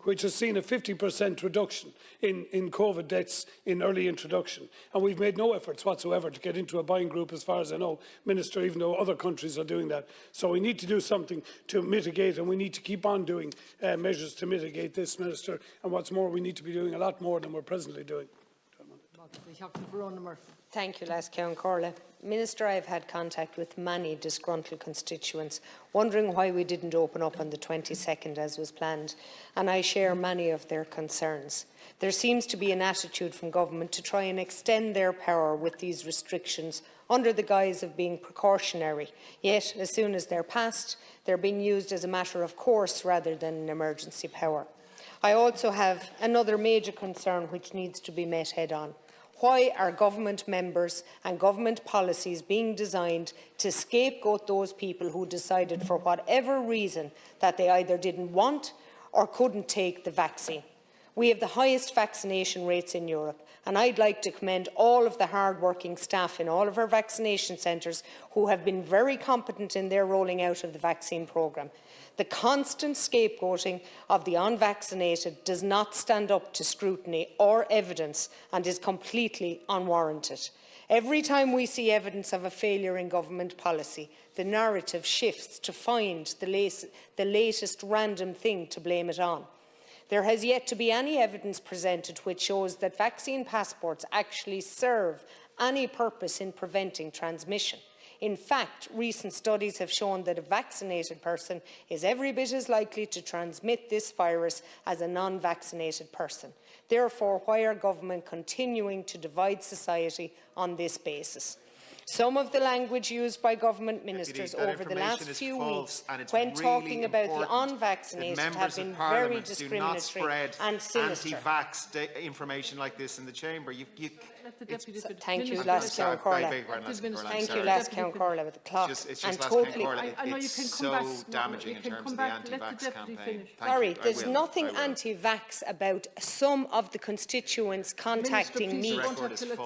which has seen a 50% reduction in COVID deaths in early introduction. And we've made no efforts whatsoever to get into a buying group, as far as I know, Minister, even though other countries are doing that. So we need to do something to mitigate, and we need to keep on doing measures to mitigate this, Minister. And what's more, we need to be doing a lot more than we're presently doing. Thank you, Les Ceann Corla. Minister, I have had contact with many disgruntled constituents, wondering why we didn't open up on the 22nd as was planned, and I share many of their concerns. There seems to be an attitude from government to try and extend their power with these restrictions under the guise of being precautionary, yet as soon as they're passed, they're being used as a matter of course rather than an emergency power. I also have another major concern which needs to be met head-on. Why are government members and government policies being designed to scapegoat those people who decided for whatever reason that they either didn't want or couldn't take the vaccine? We have the highest vaccination rates in Europe, and I'd like to commend all of the hard-working staff in all of our vaccination centres who have been very competent in their rolling out of the vaccine programme. The constant scapegoating of the unvaccinated does not stand up to scrutiny or evidence and is completely unwarranted. Every time we see evidence of a failure in government policy, the narrative shifts to find the latest random thing to blame it on. There has yet to be any evidence presented which shows that vaccine passports actually serve any purpose in preventing transmission. In fact, recent studies have shown that a vaccinated person is every bit as likely to transmit this virus as a non-vaccinated person. Therefore, why are government continuing to divide society on this basis? Some of the language used by government ministers over the last few weeks when talking about the unvaccinated have been very discriminatory and sinister. Anti-vax information like this in the chamber. Thank you, Les Ceann Corla. Thank you, Les Ceann Corla, with the clock. And totally. It's so damaging in terms of the anti-vax campaign. Sorry, there's nothing anti-vax about some of the constituents contacting me.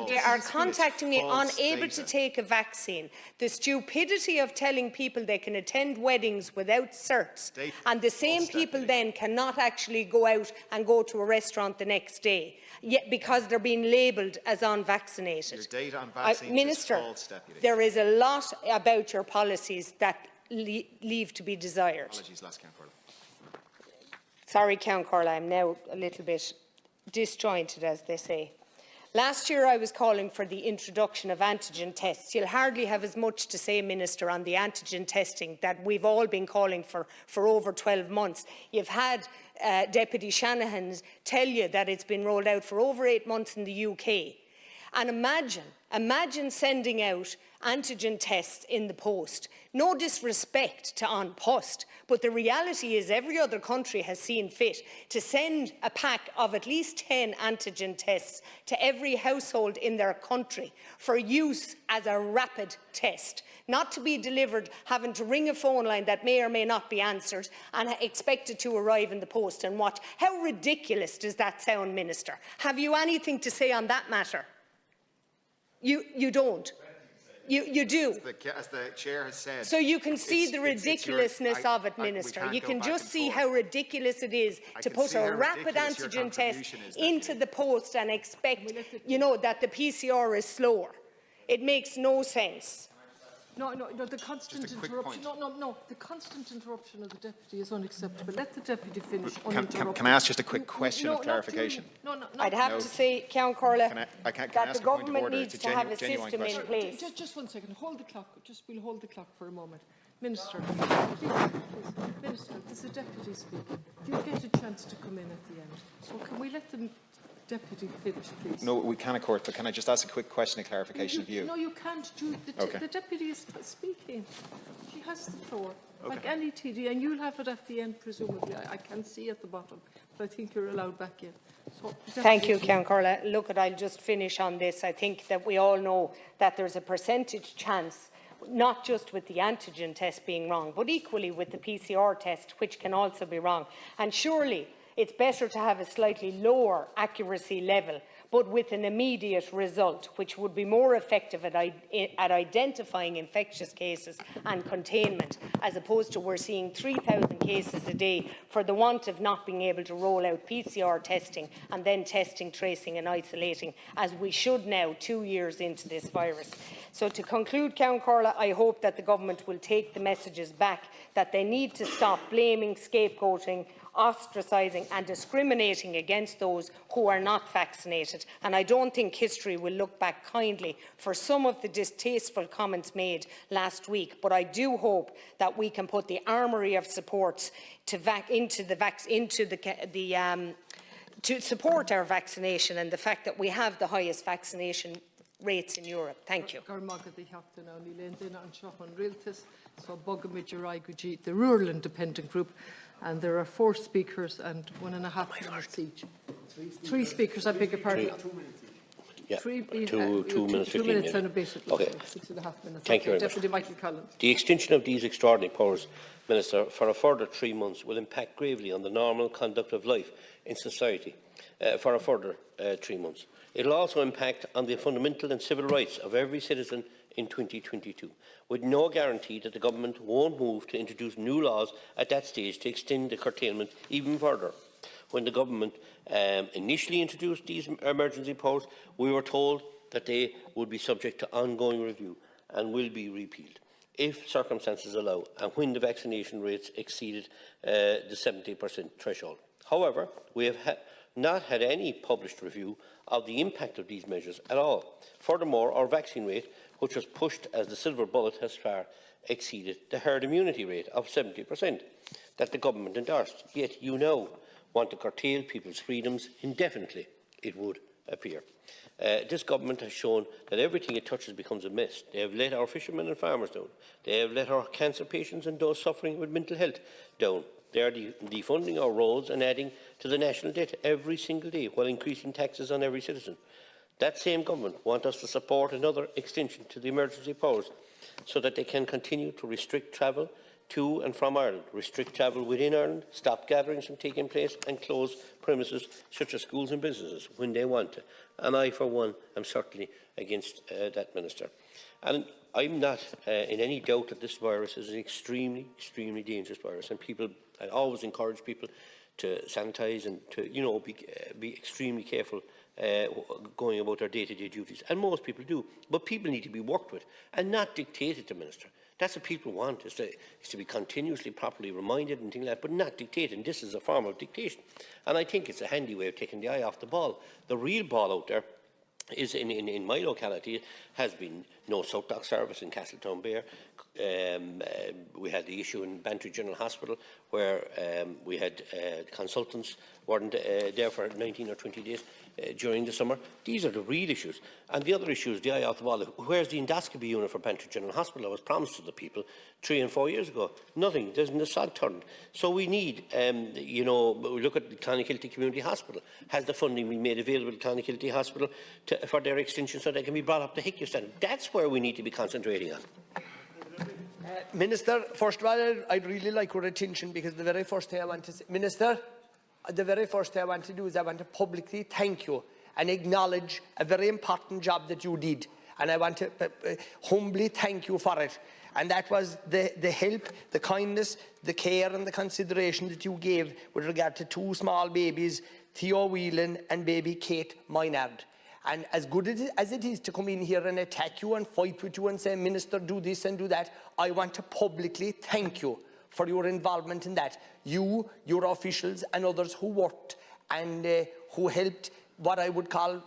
They are contacting me unable to take a vaccine. The stupidity of telling people they can attend weddings without certs, and the same people then cannot actually go out and go to a restaurant the next day, yet because they're being labelled as unvaccinated. Your data on vaccines Minister, is false, Deputy. there is a lot about your policies that leave to be desired. Apologies, Les Ceann Corla. Sorry, Ceann Corla, I'm now a little bit disjointed, as they say. Last year I was calling for the introduction of antigen tests. You'll hardly have as much to say, Minister, on the antigen testing that we've all been calling for over 12 months. You've had Deputy Shanahan tell you that it's been rolled out for over 8 months in the UK. And imagine sending out antigen tests in the post. No disrespect to An Post, but the reality is every other country has seen fit to send a pack of at least 10 antigen tests to every household in their country for use as a rapid test, not to be delivered having to ring a phone line that may or may not be answered and expected to arrive in the post and watch. How ridiculous does that sound, Minister? Have you anything to say on that matter? You don't. You do. As the Chair has said. So you can see the ridiculousness of it, Minister. You can just see how ridiculous it is to put a rapid antigen test into the post and expect, that the PCR is slower. It makes no sense. No, the constant interruption. No, the constant interruption of the Deputy is unacceptable. Let the Deputy finish uninterrupted. Can I ask just a quick question of clarification? I'd have to say, Count Corla, that the government needs to have a system in place. Just 1 second. Hold the clock. We'll hold the clock for a moment. Minister, please. Minister, there's a Deputy speaking. You'll get a chance to come in at the end. So can we let the Deputy finish, please? No, we can, of course, but can I just ask a quick question of clarification of you? No, you can't. The Deputy is speaking. She has the floor, like any TD, and you'll have it at the end, presumably. I can see at the bottom, but I think you're allowed back in. So, thank you, Count Corla. Look, I'll just finish on this. I think that we all know that there's a percentage chance, not just with the antigen test being wrong, but equally with the PCR test, which can also be wrong. And surely it's better to have a slightly lower accuracy level, but with an immediate result, which would be more effective at identifying infectious cases and containment, as opposed to we're seeing 3,000 cases a day for the want of not being able to roll out PCR testing and then testing, tracing and isolating, as we should now, 2 years into this virus. So to conclude, Count Corla, I hope that the government will take the messages back that they need to stop blaming, scapegoating, ostracising and discriminating against those who are not vaccinated. And I don't think history will look back kindly for some of the distasteful comments made last week, but I do hope that we can put the armoury of supports to support our vaccination and the fact that we have the highest vaccination rates in Europe. Thank you. So the Rural Independent Group, and there are 4 speakers and 1.5 minutes each. 3 speakers, I beg your pardon. 2 minutes, 2 minutes and a bit. Okay. 6.5 minutes. Thank you very Deputy much. Michael Collins. The extension of these extraordinary powers, Minister, for a further 3 months will impact gravely on the normal conduct of life in society for a further 3 months. It will also impact on the fundamental and civil rights of every citizen in 2022, with no guarantee that the government won't move to introduce new laws at that stage to extend the curtailment even further. When the government initially introduced these emergency powers, we were told that they would be subject to ongoing review and will be repealed if circumstances allow and when the vaccination rates exceeded the 70% threshold. However, we have not had any published review of the impact of these measures at all. Furthermore, our vaccine rate, which was pushed as the silver bullet, has far exceeded the herd immunity rate of 70% that the government endorsed. Yet you now want to curtail people's freedoms indefinitely, it would appear. This government has shown that everything it touches becomes a mess. They have let our fishermen and farmers down. They have let our cancer patients and those suffering with mental health down. They are defunding our roads and adding to the national debt every single day while increasing taxes on every citizen. That same government wants us to support another extension to the emergency powers so that they can continue to restrict travel to and from Ireland, restrict travel within Ireland, stop gatherings from taking place and close premises such as schools and businesses when they want to. And I, for one, am certainly against that, Minister. And I'm not in any doubt that this virus is an extremely, extremely dangerous virus, and I always encourage people to sanitise and to, be extremely careful going about their day-to-day duties, and most people do. But people need to be worked with and not dictated to, Minister. That's what people want, is to be continuously properly reminded and things like that, but not dictated. And this is a form of dictation. And I think it's a handy way of taking the eye off the ball. The real ball out there is in my locality has been no South Dock service in Castletownbere. We had the issue in Bantry General Hospital where we had consultants weren't there for 19 or 20 days during the summer. These are the real issues. And the other issue is the eye out the wall. Where's the endoscopy unit for Bantry General Hospital? I was promised to the people 3 and 4 years ago. Nothing. There's an assault turned. So we need, you know, we look at the Clonakilty Community Hospital. Has the funding been made available to Clonakilty Hospital for their extension so they can be brought up to HICU standard? That's where we need to be concentrating on. Minister, first of all, I'd really like your attention, because the very first thing I want to say, Minister, the very first thing I want to do is I want to publicly thank you and acknowledge a very important job that you did. And I want to humbly thank you for it. And that was the help, the kindness, the care and the consideration that you gave with regard to 2 small babies, Theo Whelan and baby Kate Maynard. And as good as it is to come in here and attack you and fight with you and say, Minister, do this and do that, I want to publicly thank you for your involvement in that. You, your officials and others who worked and who helped what I would call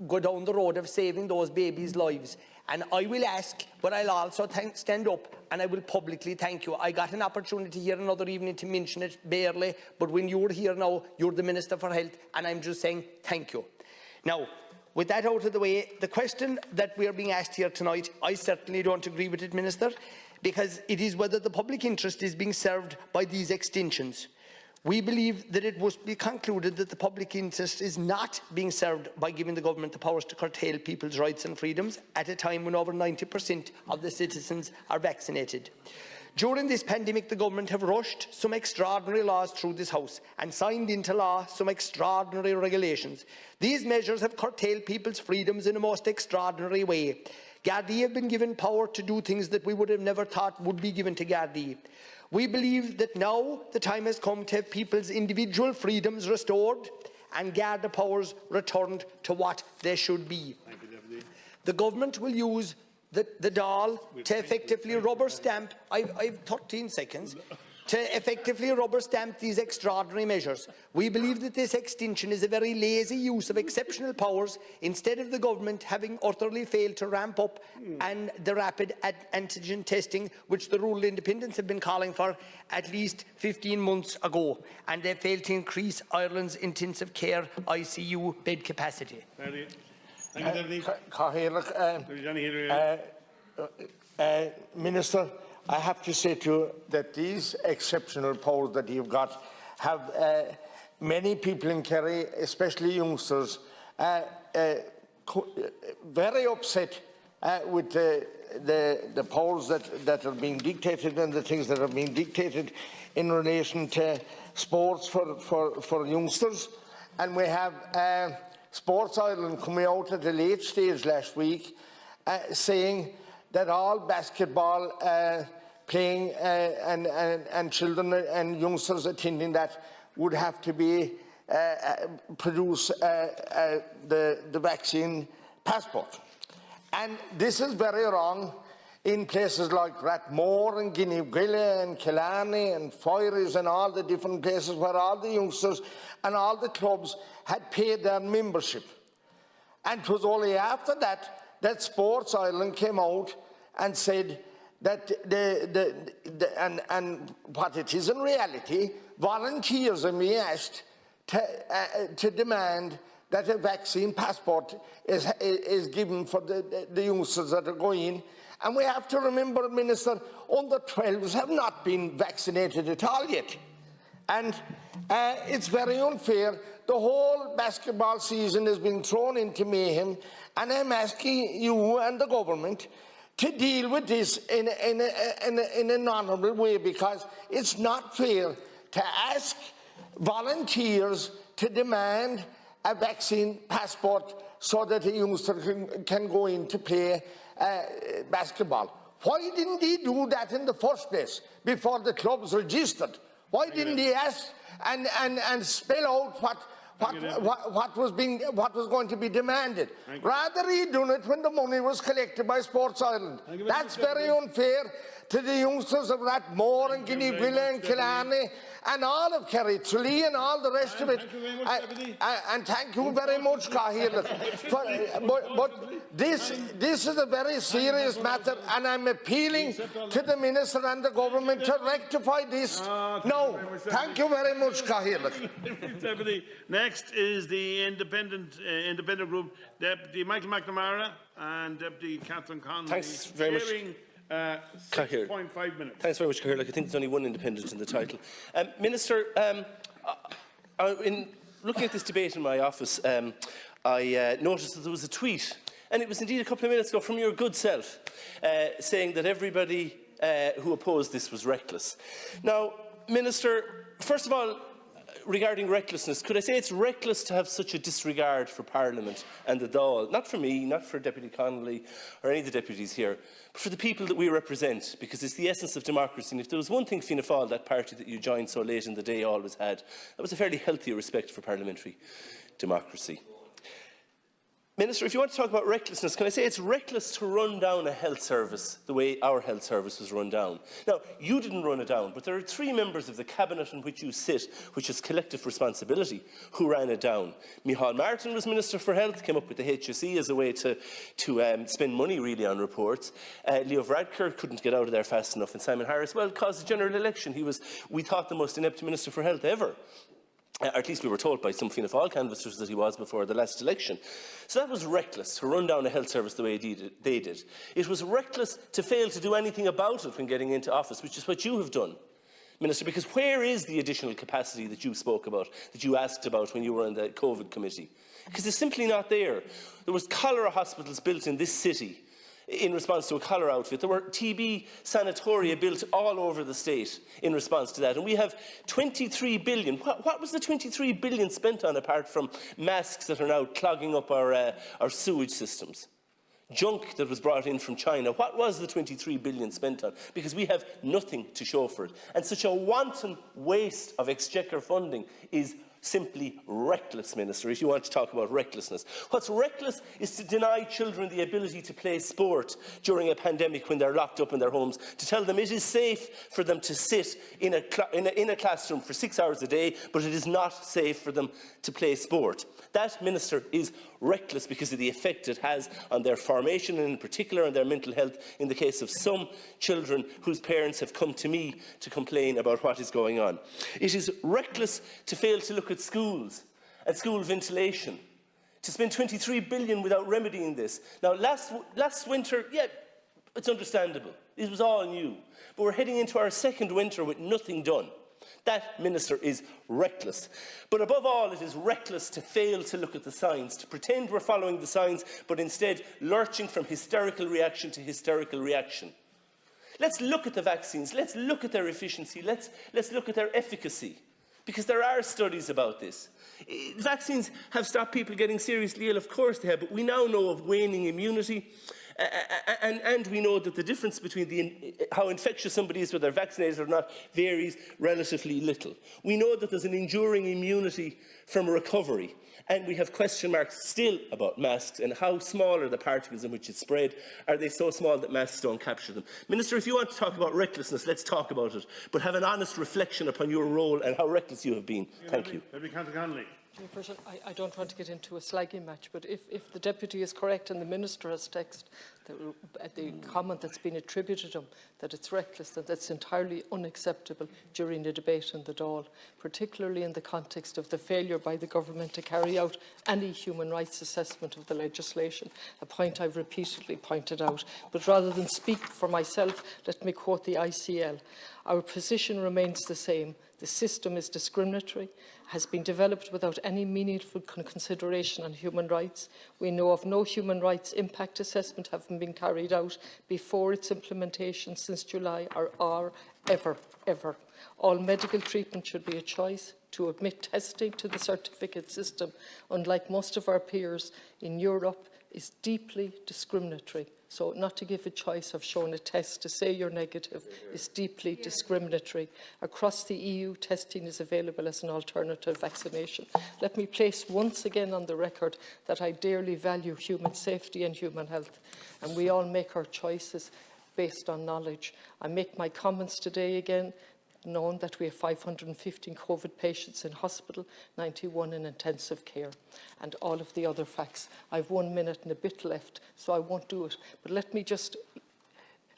go down the road of saving those babies' lives. And I will ask, but I'll also stand up and I will publicly thank you. I got an opportunity here another evening to mention it barely, but when you're here now, you're the Minister for Health, and I'm just saying thank you. Now, with that out of the way, the question that we are being asked here tonight, I certainly don't agree with it, Minister, because it is whether the public interest is being served by these extensions. We believe that it must be concluded that the public interest is not being served by giving the government the powers to curtail people's rights and freedoms at a time when over 90% of the citizens are vaccinated. During this pandemic, the government have rushed some extraordinary laws through this House and signed into law some extraordinary regulations. These measures have curtailed people's freedoms in a most extraordinary way. Gardaí have been given power to do things that we would have never thought would be given to Gardaí. We believe that now the time has come to have people's individual freedoms restored and Garda powers returned to what they should be. Thank you, Deputy. The government will use the Dail to effectively rubber stamp, I've 13 seconds, to effectively rubber stamp these extraordinary measures. We believe that this extension is a very lazy use of exceptional powers, instead of the government having utterly failed to ramp up and the rapid antigen testing, which the rural independents have been calling for at least 15 months ago, and they failed to increase Ireland's intensive care ICU bed capacity. Minister, I have to say to you that these exceptional powers that you've got have many people in Kerry, especially youngsters, very upset with the powers that are being dictated and the things that are being dictated in relation to sports for youngsters. And we have Sports Ireland coming out at a late stage last week saying that all basketball playing and children and youngsters attending that would have to be produce the vaccine passport. And this is very wrong in places like Rathmore and Guineaguilla and Killarney and Foyres and all the different places where all the youngsters and all the clubs had paid their membership. And it was only after that that Sports Ireland came out and said that and what it is in reality, volunteers are being asked to demand that a vaccine passport is given for the youngsters that are going in. And we have to remember, Minister, under 12s have not been vaccinated at all yet. And it's very unfair. The whole basketball season has been thrown into mayhem, and I'm asking you and the government to deal with this in an honourable way, because it's not fair to ask volunteers to demand a vaccine passport so that a youngster can go in to play basketball. Why didn't he do that in the first place before the clubs registered? Why didn't he ask and spell out what was going to be demanded? Rather, he done it when the money was collected by Sports Ireland. That's very unfair to the youngsters of Rathmore and Guineaguilla and Killarney and all of Kerry, Tralee and all the rest of it. And thank you very much, Cahill. But this is a very serious matter, and I'm appealing to the Minister and the Government to rectify this. No, thank you very much, Cahill. Deputy. Next is the independent group, Deputy Michael McNamara and Deputy Catherine Connolly. Thanks very much. 6.5 minutes. Thanks very much, Cahill. I think there's only one independent in the title. Minister, in looking at this debate in my office, I noticed that there was a tweet, and it was indeed a couple of minutes ago, from your good self, saying that everybody who opposed this was reckless. Now, Minister, first of all, regarding recklessness, could I say it's reckless to have such a disregard for Parliament and the Dáil? Not for me, not for Deputy Connolly or any of the deputies here, but for the people that we represent, because it's the essence of democracy. And if there was one thing Fianna Fáil, that party that you joined so late in the day, always had, that was a fairly healthy respect for parliamentary democracy. Minister, if you want to talk about recklessness, can I say it's reckless to run down a health service the way our health service was run down? Now, you didn't run it down, but there are 3 members of the cabinet in which you sit, which is collective responsibility, who ran it down. Micheál Martin was Minister for Health, came up with the HSE as a way to spend money really on reports. Leo Varadkar couldn't get out of there fast enough, and Simon Harris, well, caused the general election. He was, we thought, the most inept Minister for Health ever. Or at least we were told by some Fianna Fáil canvassers that he was before the last election. So that was reckless, to run down a health service the way they did. It was reckless to fail to do anything about it when getting into office, which is what you have done, Minister, because where is the additional capacity that you spoke about, that you asked about when you were in the COVID committee? Because it's simply not there. There was cholera hospitals built in this city in response to a cholera outfit. There were TB sanatoria built all over the state in response to that. And we have 23 billion. What was the 23 billion spent on, apart from masks that are now clogging up our sewage systems? Junk that was brought in from China. What was the 23 billion spent on? Because we have nothing to show for it. And such a wanton waste of exchequer funding is simply reckless, Minister, if you want to talk about recklessness. What's reckless is to deny children the ability to play sport during a pandemic when they're locked up in their homes, to tell them it is safe for them to sit in a classroom for 6 hours a day, but it is not safe for them to play sport. That, Minister, is reckless because of the effect it has on their formation and in particular on their mental health in the case of some children whose parents have come to me to complain about what is going on. It is reckless to fail to look at schools, at school ventilation, to spend 23 billion without remedying this. Now, last winter, yeah, it's understandable. It was all new. But we're heading into our second winter with nothing done. That, Minister, is reckless. But above all, it is reckless to fail to look at the signs, to pretend we're following the signs, but instead lurching from hysterical reaction to hysterical reaction. Let's look at the vaccines. Let's look at their efficiency. Let's look at their efficacy, because there are studies about this. Vaccines have stopped people getting seriously ill, of course they have, but we now know of waning immunity. And we know that the difference between how infectious somebody is, whether they're vaccinated or not, varies relatively little. We know that there's an enduring immunity from recovery. And we have question marks still about masks and how small are the particles in which it's spread. Are they so small that masks don't capture them? Minister, if you want to talk about recklessness, let's talk about it. But have an honest reflection upon your role and how reckless you have been. Thank you. I don't want to get into a slagging match, but if the Deputy is correct and the Minister has text the comment that's been attributed to him, that it's reckless, that that's entirely unacceptable during the debate in the Dáil, particularly in the context of the failure by the Government to carry out any human rights assessment of the legislation, a point I've repeatedly pointed out. But rather than speak for myself, let me quote the ICL. Our position remains the same. The system is discriminatory, has been developed without any meaningful consideration on human rights. We know of no human rights impact assessment having been carried out before its implementation since July or ever. All medical treatment should be a choice. To admit testing to the certificate system, unlike most of our peers in Europe, is deeply discriminatory. So not to give a choice of showing a test to say you're negative is deeply discriminatory. Across the EU, testing is available as an alternative vaccination. Let me place once again on the record that I dearly value human safety and human health, and we all make our choices based on knowledge. I make my comments today again, knowing that we have 515 COVID patients in hospital, 91 in intensive care, and all of the other facts. I have 1 minute and a bit left, so I won't do it. But let me just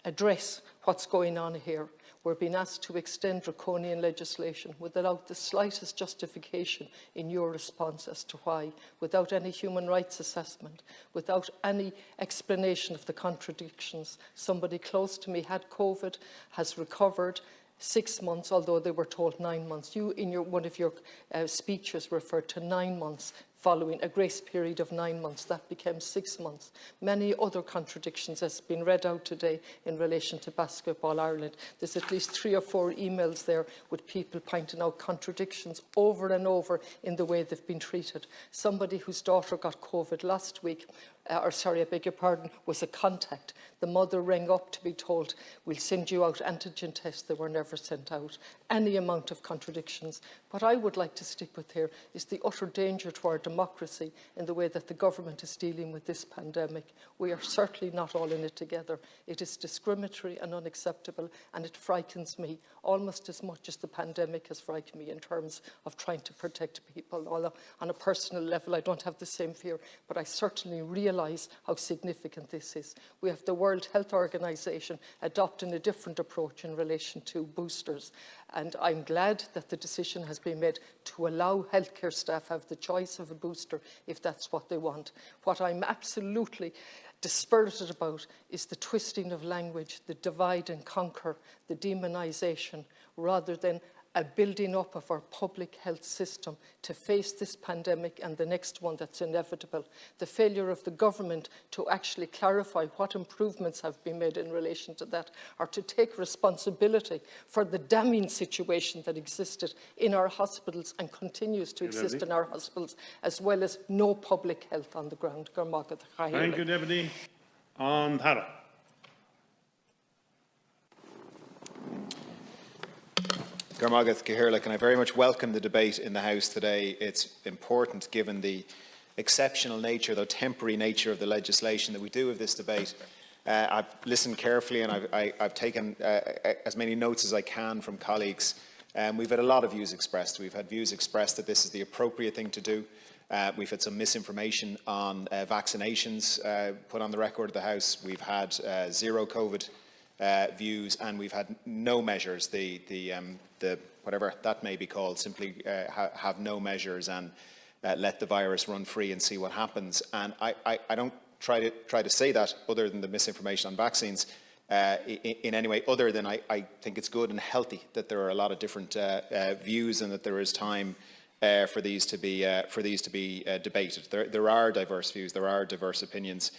address what's going on here. We're being asked to extend draconian legislation without the slightest justification in your response as to why, without any human rights assessment, without any explanation of the contradictions. Somebody close to me had COVID, has recovered, 6 months, although they were told 9 months. You, in one of your speeches, referred to 9 months following a grace period of 9 months. That became 6 months. Many other contradictions has been read out today in relation to Basketball Ireland. There's at least 3 or 4 emails there with people pointing out contradictions over and over in the way they've been treated. Somebody whose daughter got COVID last week, I beg your pardon, was a contact. The mother rang up to be told, we'll send you out antigen tests. They were never sent out. Any amount of contradictions. What I would like to stick with here is the utter danger to our democracy in the way that the government is dealing with this pandemic. We are certainly not all in it together. It is discriminatory and unacceptable, and it frightens me almost as much as the pandemic has frightened me in terms of trying to protect people. Although on a personal level I don't have the same fear, but I certainly realise how significant this is. We have the World Health Organization adopting a different approach in relation to boosters, and I'm glad that the decision has been made to allow healthcare staff have the choice of a booster if that's what they want. What I'm absolutely dispirited about is the twisting of language, the divide and conquer, the demonisation, rather than a building up of our public health system to face this pandemic and the next one that's inevitable. The failure of the government to actually clarify what improvements have been made in relation to that, or to take responsibility for the damning situation that existed in our hospitals and continues to exist in our hospitals, as well as no public health on the ground. Thank you, Deputy. On Tara. And I very much welcome the debate in the House today. It's important, given the exceptional nature, though temporary nature, of the legislation, that we do have this debate. I've listened carefully, and I've taken as many notes as I can from colleagues. We've had a lot of views expressed. We've had views expressed that this is the appropriate thing to do. We've had some misinformation on vaccinations put on the record of the House. We've had zero COVID views, and we've had no measures. The whatever that may be called, simply have no measures and let the virus run free and see what happens. And I don't try to say that, other than the misinformation on vaccines, in any way other than I think it's good and healthy that there are a lot of different views, and that there is time for these to be debated. There are diverse views, there are diverse opinions.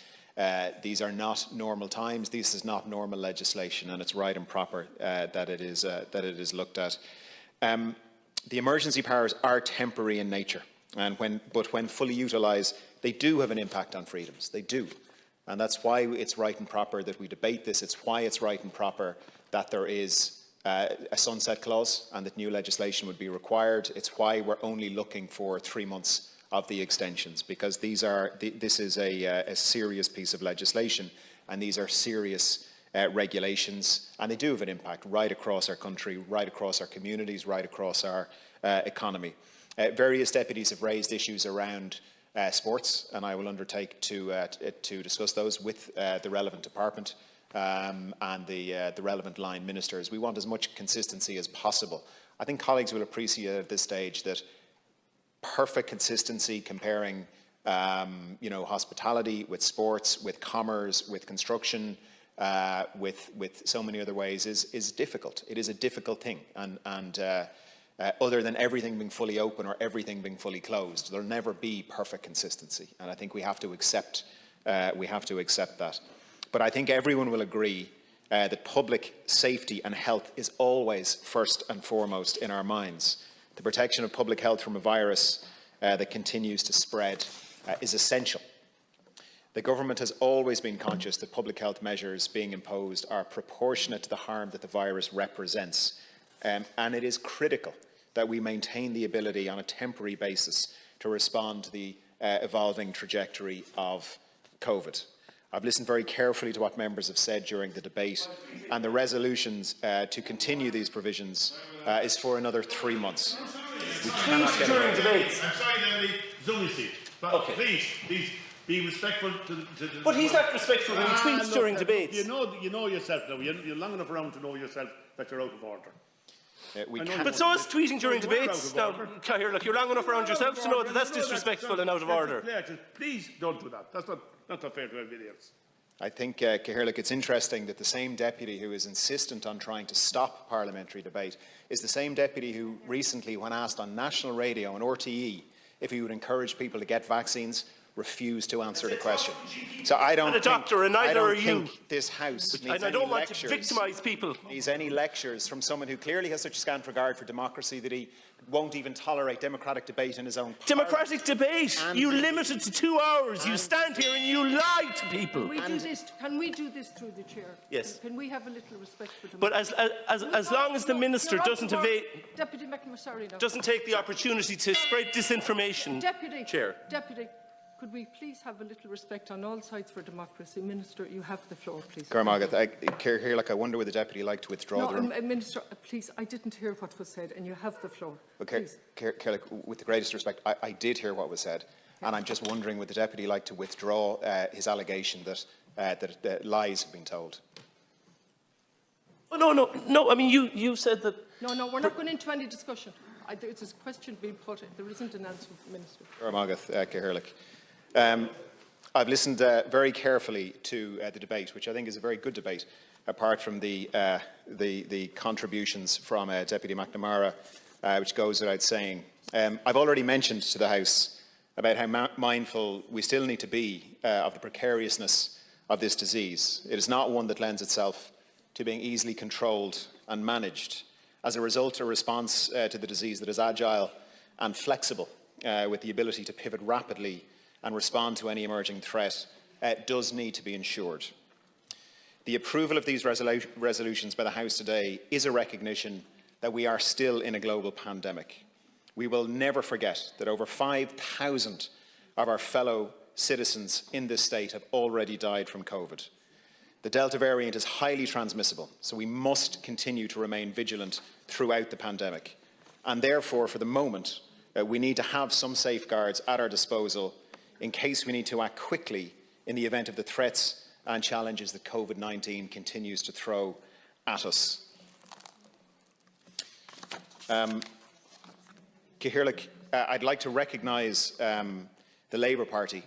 These are not normal times. This is not normal legislation, and it's right and proper that it is looked at. The emergency powers are temporary in nature, but when fully utilised, they do have an impact on freedoms. They do, and that's why it's right and proper that we debate this. It's why it's right and proper that there is a sunset clause and that new legislation would be required. It's why we're only looking for 3 months of the extensions, because this is a serious piece of legislation, and these are serious regulations, and they do have an impact right across our country, right across our communities, right across our economy. Various deputies have raised issues around sports, and I will undertake to discuss those with the relevant department and the relevant line ministers. We want as much consistency as possible. I think colleagues will appreciate at this stage that perfect consistency comparing hospitality with sports, with commerce, with construction, with so many other ways is difficult. It is a difficult thing, and other than everything being fully open or everything being fully closed, there'll never be perfect consistency, and I think we have to accept that. But I think everyone will agree that public safety and health is always first and foremost in our minds. The protection of public health from a virus that continues to spread is essential. The government has always been conscious that public health measures being imposed are proportionate to the harm that the virus represents, and it is critical that we maintain the ability on a temporary basis to respond to the evolving trajectory of COVID. I've listened very carefully to what members have said during the debate, and the resolutions to continue these provisions is for another 3 months. We cannot get during away. debates. I'm sorry, Danny, it's only seat. But Okay. please, be respectful to the... But he's not respectful when he tweets during debates. You know yourself now. You're long enough around to know yourself that you're out of order. But so is tweeting during debates. Now, Cathaoirleach, look, you're long enough around yourself to know that that's disrespectful and out of order. Please don't do that. That's not fair to anybody else. I think, Cathaoirleach, it's interesting that the same deputy who is insistent on trying to stop parliamentary debate is the same deputy who recently, when asked on national radio and RTE if he would encourage people to get vaccines, refused to answer the question. So I don't think this House needs and I don't want to victimise people. Needs any lectures from someone who clearly has such scant regard for democracy that he won't even tolerate democratic debate in his own party. Democratic debate? You limit it to 2 hours. You stand here and you lie to people. Can we do this through the chair? Yes. Can we have a little respect for democracy? But as long as the minister doesn't Deputy McMassary, doesn't take the opportunity to spread disinformation, Deputy, Chair. Deputy, could we please have a little respect on all sides for democracy? Minister, you have the floor, please. I wonder would the deputy like to withdraw the room? Minister, please, I didn't hear what was said, and you have the floor. Okay, with the greatest respect, I did hear what was said, and I'm just wondering would the deputy like to withdraw his allegation that lies have been told? Oh, no. I mean, you said that. No, we're not going into any discussion. There's a question being put. There isn't an answer from the minister. I've listened very carefully to the debate, which I think is a very good debate, apart from the contributions from Deputy McNamara, which goes without saying. I've already mentioned to the House about how mindful we still need to be of the precariousness of this disease. It is not one that lends itself to being easily controlled and managed. As a result, a response to the disease that is agile and flexible, with the ability to pivot rapidly and respond to any emerging threat, does need to be ensured. The approval of these resolutions by the House today is a recognition that we are still in a global pandemic. We will never forget that over 5,000 of our fellow citizens in this state have already died from COVID. The Delta variant is highly transmissible, so we must continue to remain vigilant throughout the pandemic. And therefore, for the moment, we need to have some safeguards at our disposal in case we need to act quickly in the event of the threats and challenges that COVID-19 continues to throw at us. Cathaoirleach, I'd like to recognise the Labour Party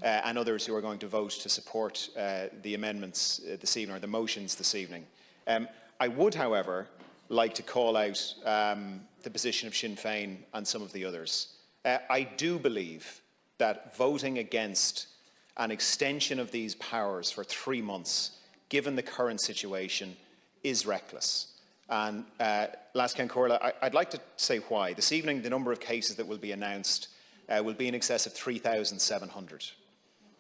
and others who are going to vote to support the amendments this evening, or the motions this evening. I would, however, like to call out the position of Sinn Féin and some of the others. I do believe that voting against an extension of these powers for 3 months, given the current situation, is reckless. And Lascan Corla, I'd like to say why. This evening, the number of cases that will be announced will be in excess of 3,700.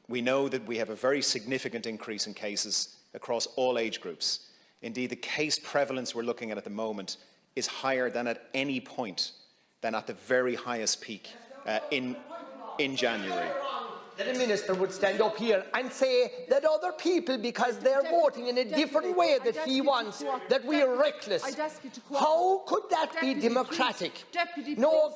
We know that we have a very significant increase in cases across all age groups. Indeed, the case prevalence we're looking at the moment is higher than at any point than at the very highest peak in January. That a minister would stand up here and say that other people, because they're voting in a different way that he wants, that we are reckless. How could that be democratic? No,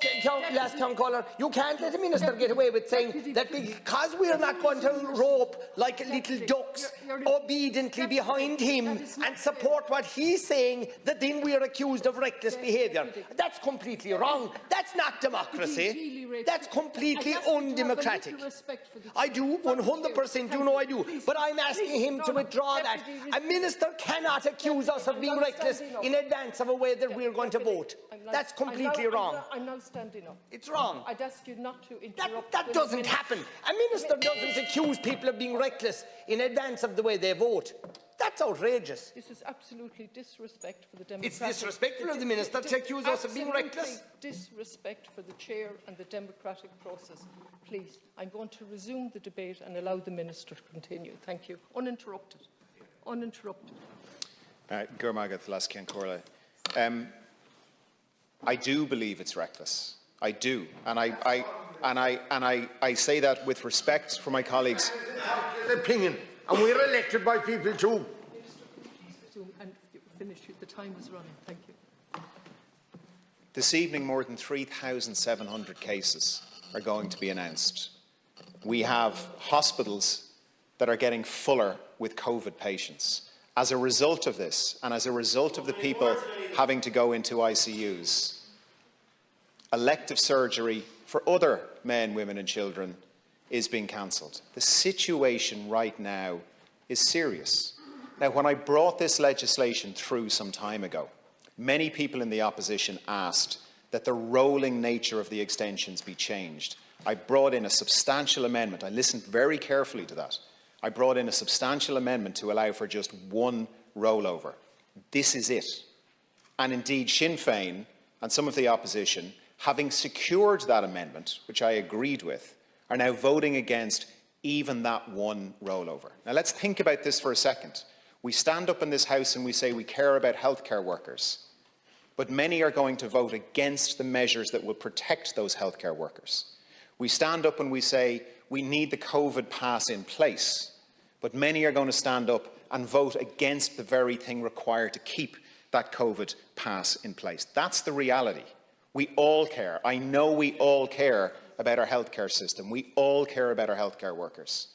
Lascan Collar, you can't let a minister get away with saying that because we are not going to rope like little ducks obediently behind him and support what he's saying, that then we are accused of reckless behaviour. That's completely wrong. That's not democracy. That's completely undemocratic. I do, 100%, you know I do. But I'm asking him to withdraw that. A minister cannot accuse us of being reckless in advance of a way that we're going to vote. That's completely wrong. I'm now standing up. It's wrong. I'd ask you not to interrupt. That doesn't happen. A minister doesn't accuse people of being reckless in advance of the way they vote. That's outrageous. This is absolutely disrespect for the democratic... It's disrespectful of the minister to accuse us of being reckless. Disrespect for the chair and the democratic process. Please, I'm going to resume the debate and allow the minister to continue. Thank you. Uninterrupted. Uninterrupted. Gurmagat Lascan Corla. I do believe it's reckless. I do, and I say that with respect for my colleagues. Opinion. and we're elected by people too. And finish. The time is running. Thank you. This evening, more than 3,700 cases are going to be announced. We have hospitals that are getting fuller with COVID patients. As a result of this, and as a result of the people having to go into ICUs, elective surgery for other men, women and children is being cancelled. The situation right now is serious. Now, when I brought this legislation through some time ago, many people in the opposition asked that the rolling nature of the extensions be changed. I brought in a substantial amendment. I listened very carefully to that. I brought in a substantial amendment to allow for just one rollover. This is it. And indeed, Sinn Féin and some of the opposition, having secured that amendment, which I agreed with, are now voting against even that one rollover. Now, let's think about this for a second. We stand up in this House and we say we care about healthcare workers, but many are going to vote against the measures that will protect those healthcare workers. We stand up and we say we need the COVID pass in place, but many are going to stand up and vote against the very thing required to keep that COVID pass in place. That's the reality. We all care. I know we all care about our healthcare system. We all care about our healthcare workers.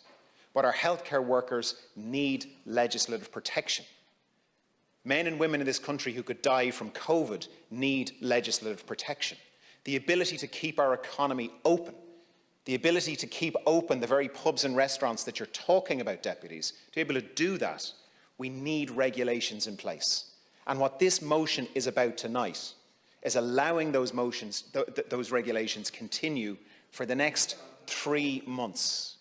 But our healthcare workers need legislative protection. Men and women in this country who could die from COVID need legislative protection. The ability to keep our economy open, the ability to keep open the very pubs and restaurants that you're talking about, deputies, to be able to do that, we need regulations in place. And what this motion is about tonight is allowing those motions, those regulations continue for the next 3 months.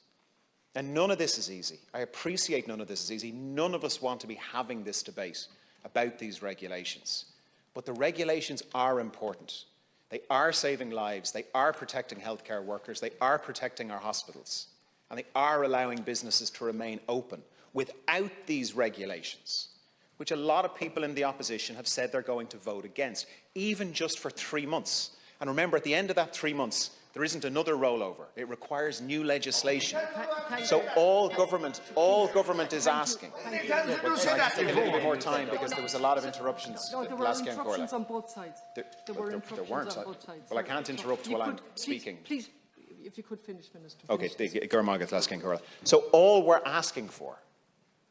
And none of this is easy. I appreciate none of this is easy. None of us want to be having this debate about these regulations. But the regulations are important. They are saving lives. They are protecting healthcare workers. They are protecting our hospitals. And they are allowing businesses to remain open without these regulations, which a lot of people in the opposition have said they're going to vote against, even just for 3 months. And remember, at the end of that 3 months, there isn't another rollover. It requires new legislation. So all government is asking. Can I take a little bit more time because there was a lot of interruptions. No, there were interruptions on both sides. There weren't on both sides. Well, I can't interrupt while I'm speaking. Please, if you could finish, Minister. Okay, so all we're asking for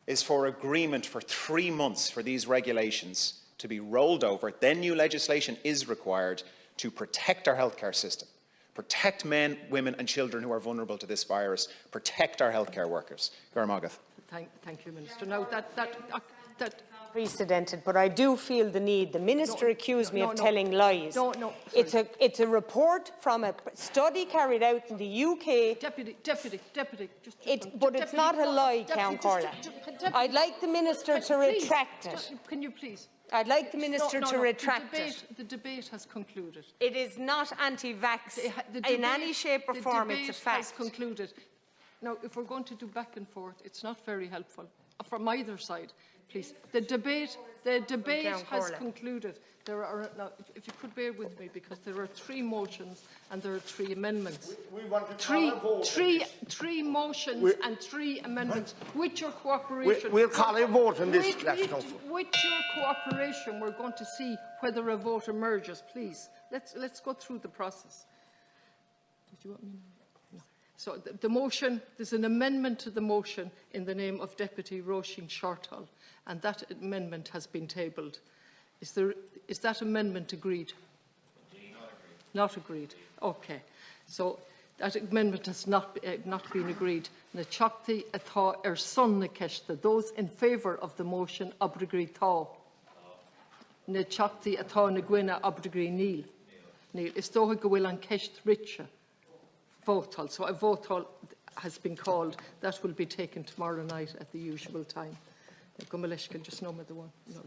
is for agreement for 3 months for these regulations to be rolled over. Then new legislation is required to protect our healthcare system, protect men, women and children who are vulnerable to this virus, protect our healthcare workers. Thank you, Minister. Now, that precedented, but I do feel the need. The Minister accused me of telling lies. It's a report from a study carried out in the UK. Deputy. But it's not a lie, Count Corla. I'd like the Minister to retract it. Can you please? I'd like the Minister to retract it. The debate has concluded. It is not anti-vax in any shape or form. It's a fact. Has concluded. Now, if we're going to do back and forth, it's not very helpful from either side. Please, the debate has concluded. There are now, if you could bear with me, because there are 3 motions and there are 3 amendments. We want to three motions and 3 amendments. With your cooperation, we'll call a vote on this. With your cooperation, we're going to see whether a vote emerges. Please, let's go through the process. Did you want me? So the motion, there's an amendment to the motion in the name of Deputy Roisin Shortall, and that amendment has been tabled. Is that amendment agreed? Not agreed. Okay. So that amendment has not been agreed. Na chakti atá son na keshta. Those in favour of the motion obligri tá. Na chakti atá na gwina obligri níl. Níl. Is dócha go bhfuil an keist riche. Vote hall. So a vote hall has been called. That will be taken tomorrow night at the usual time. Just know the one. No.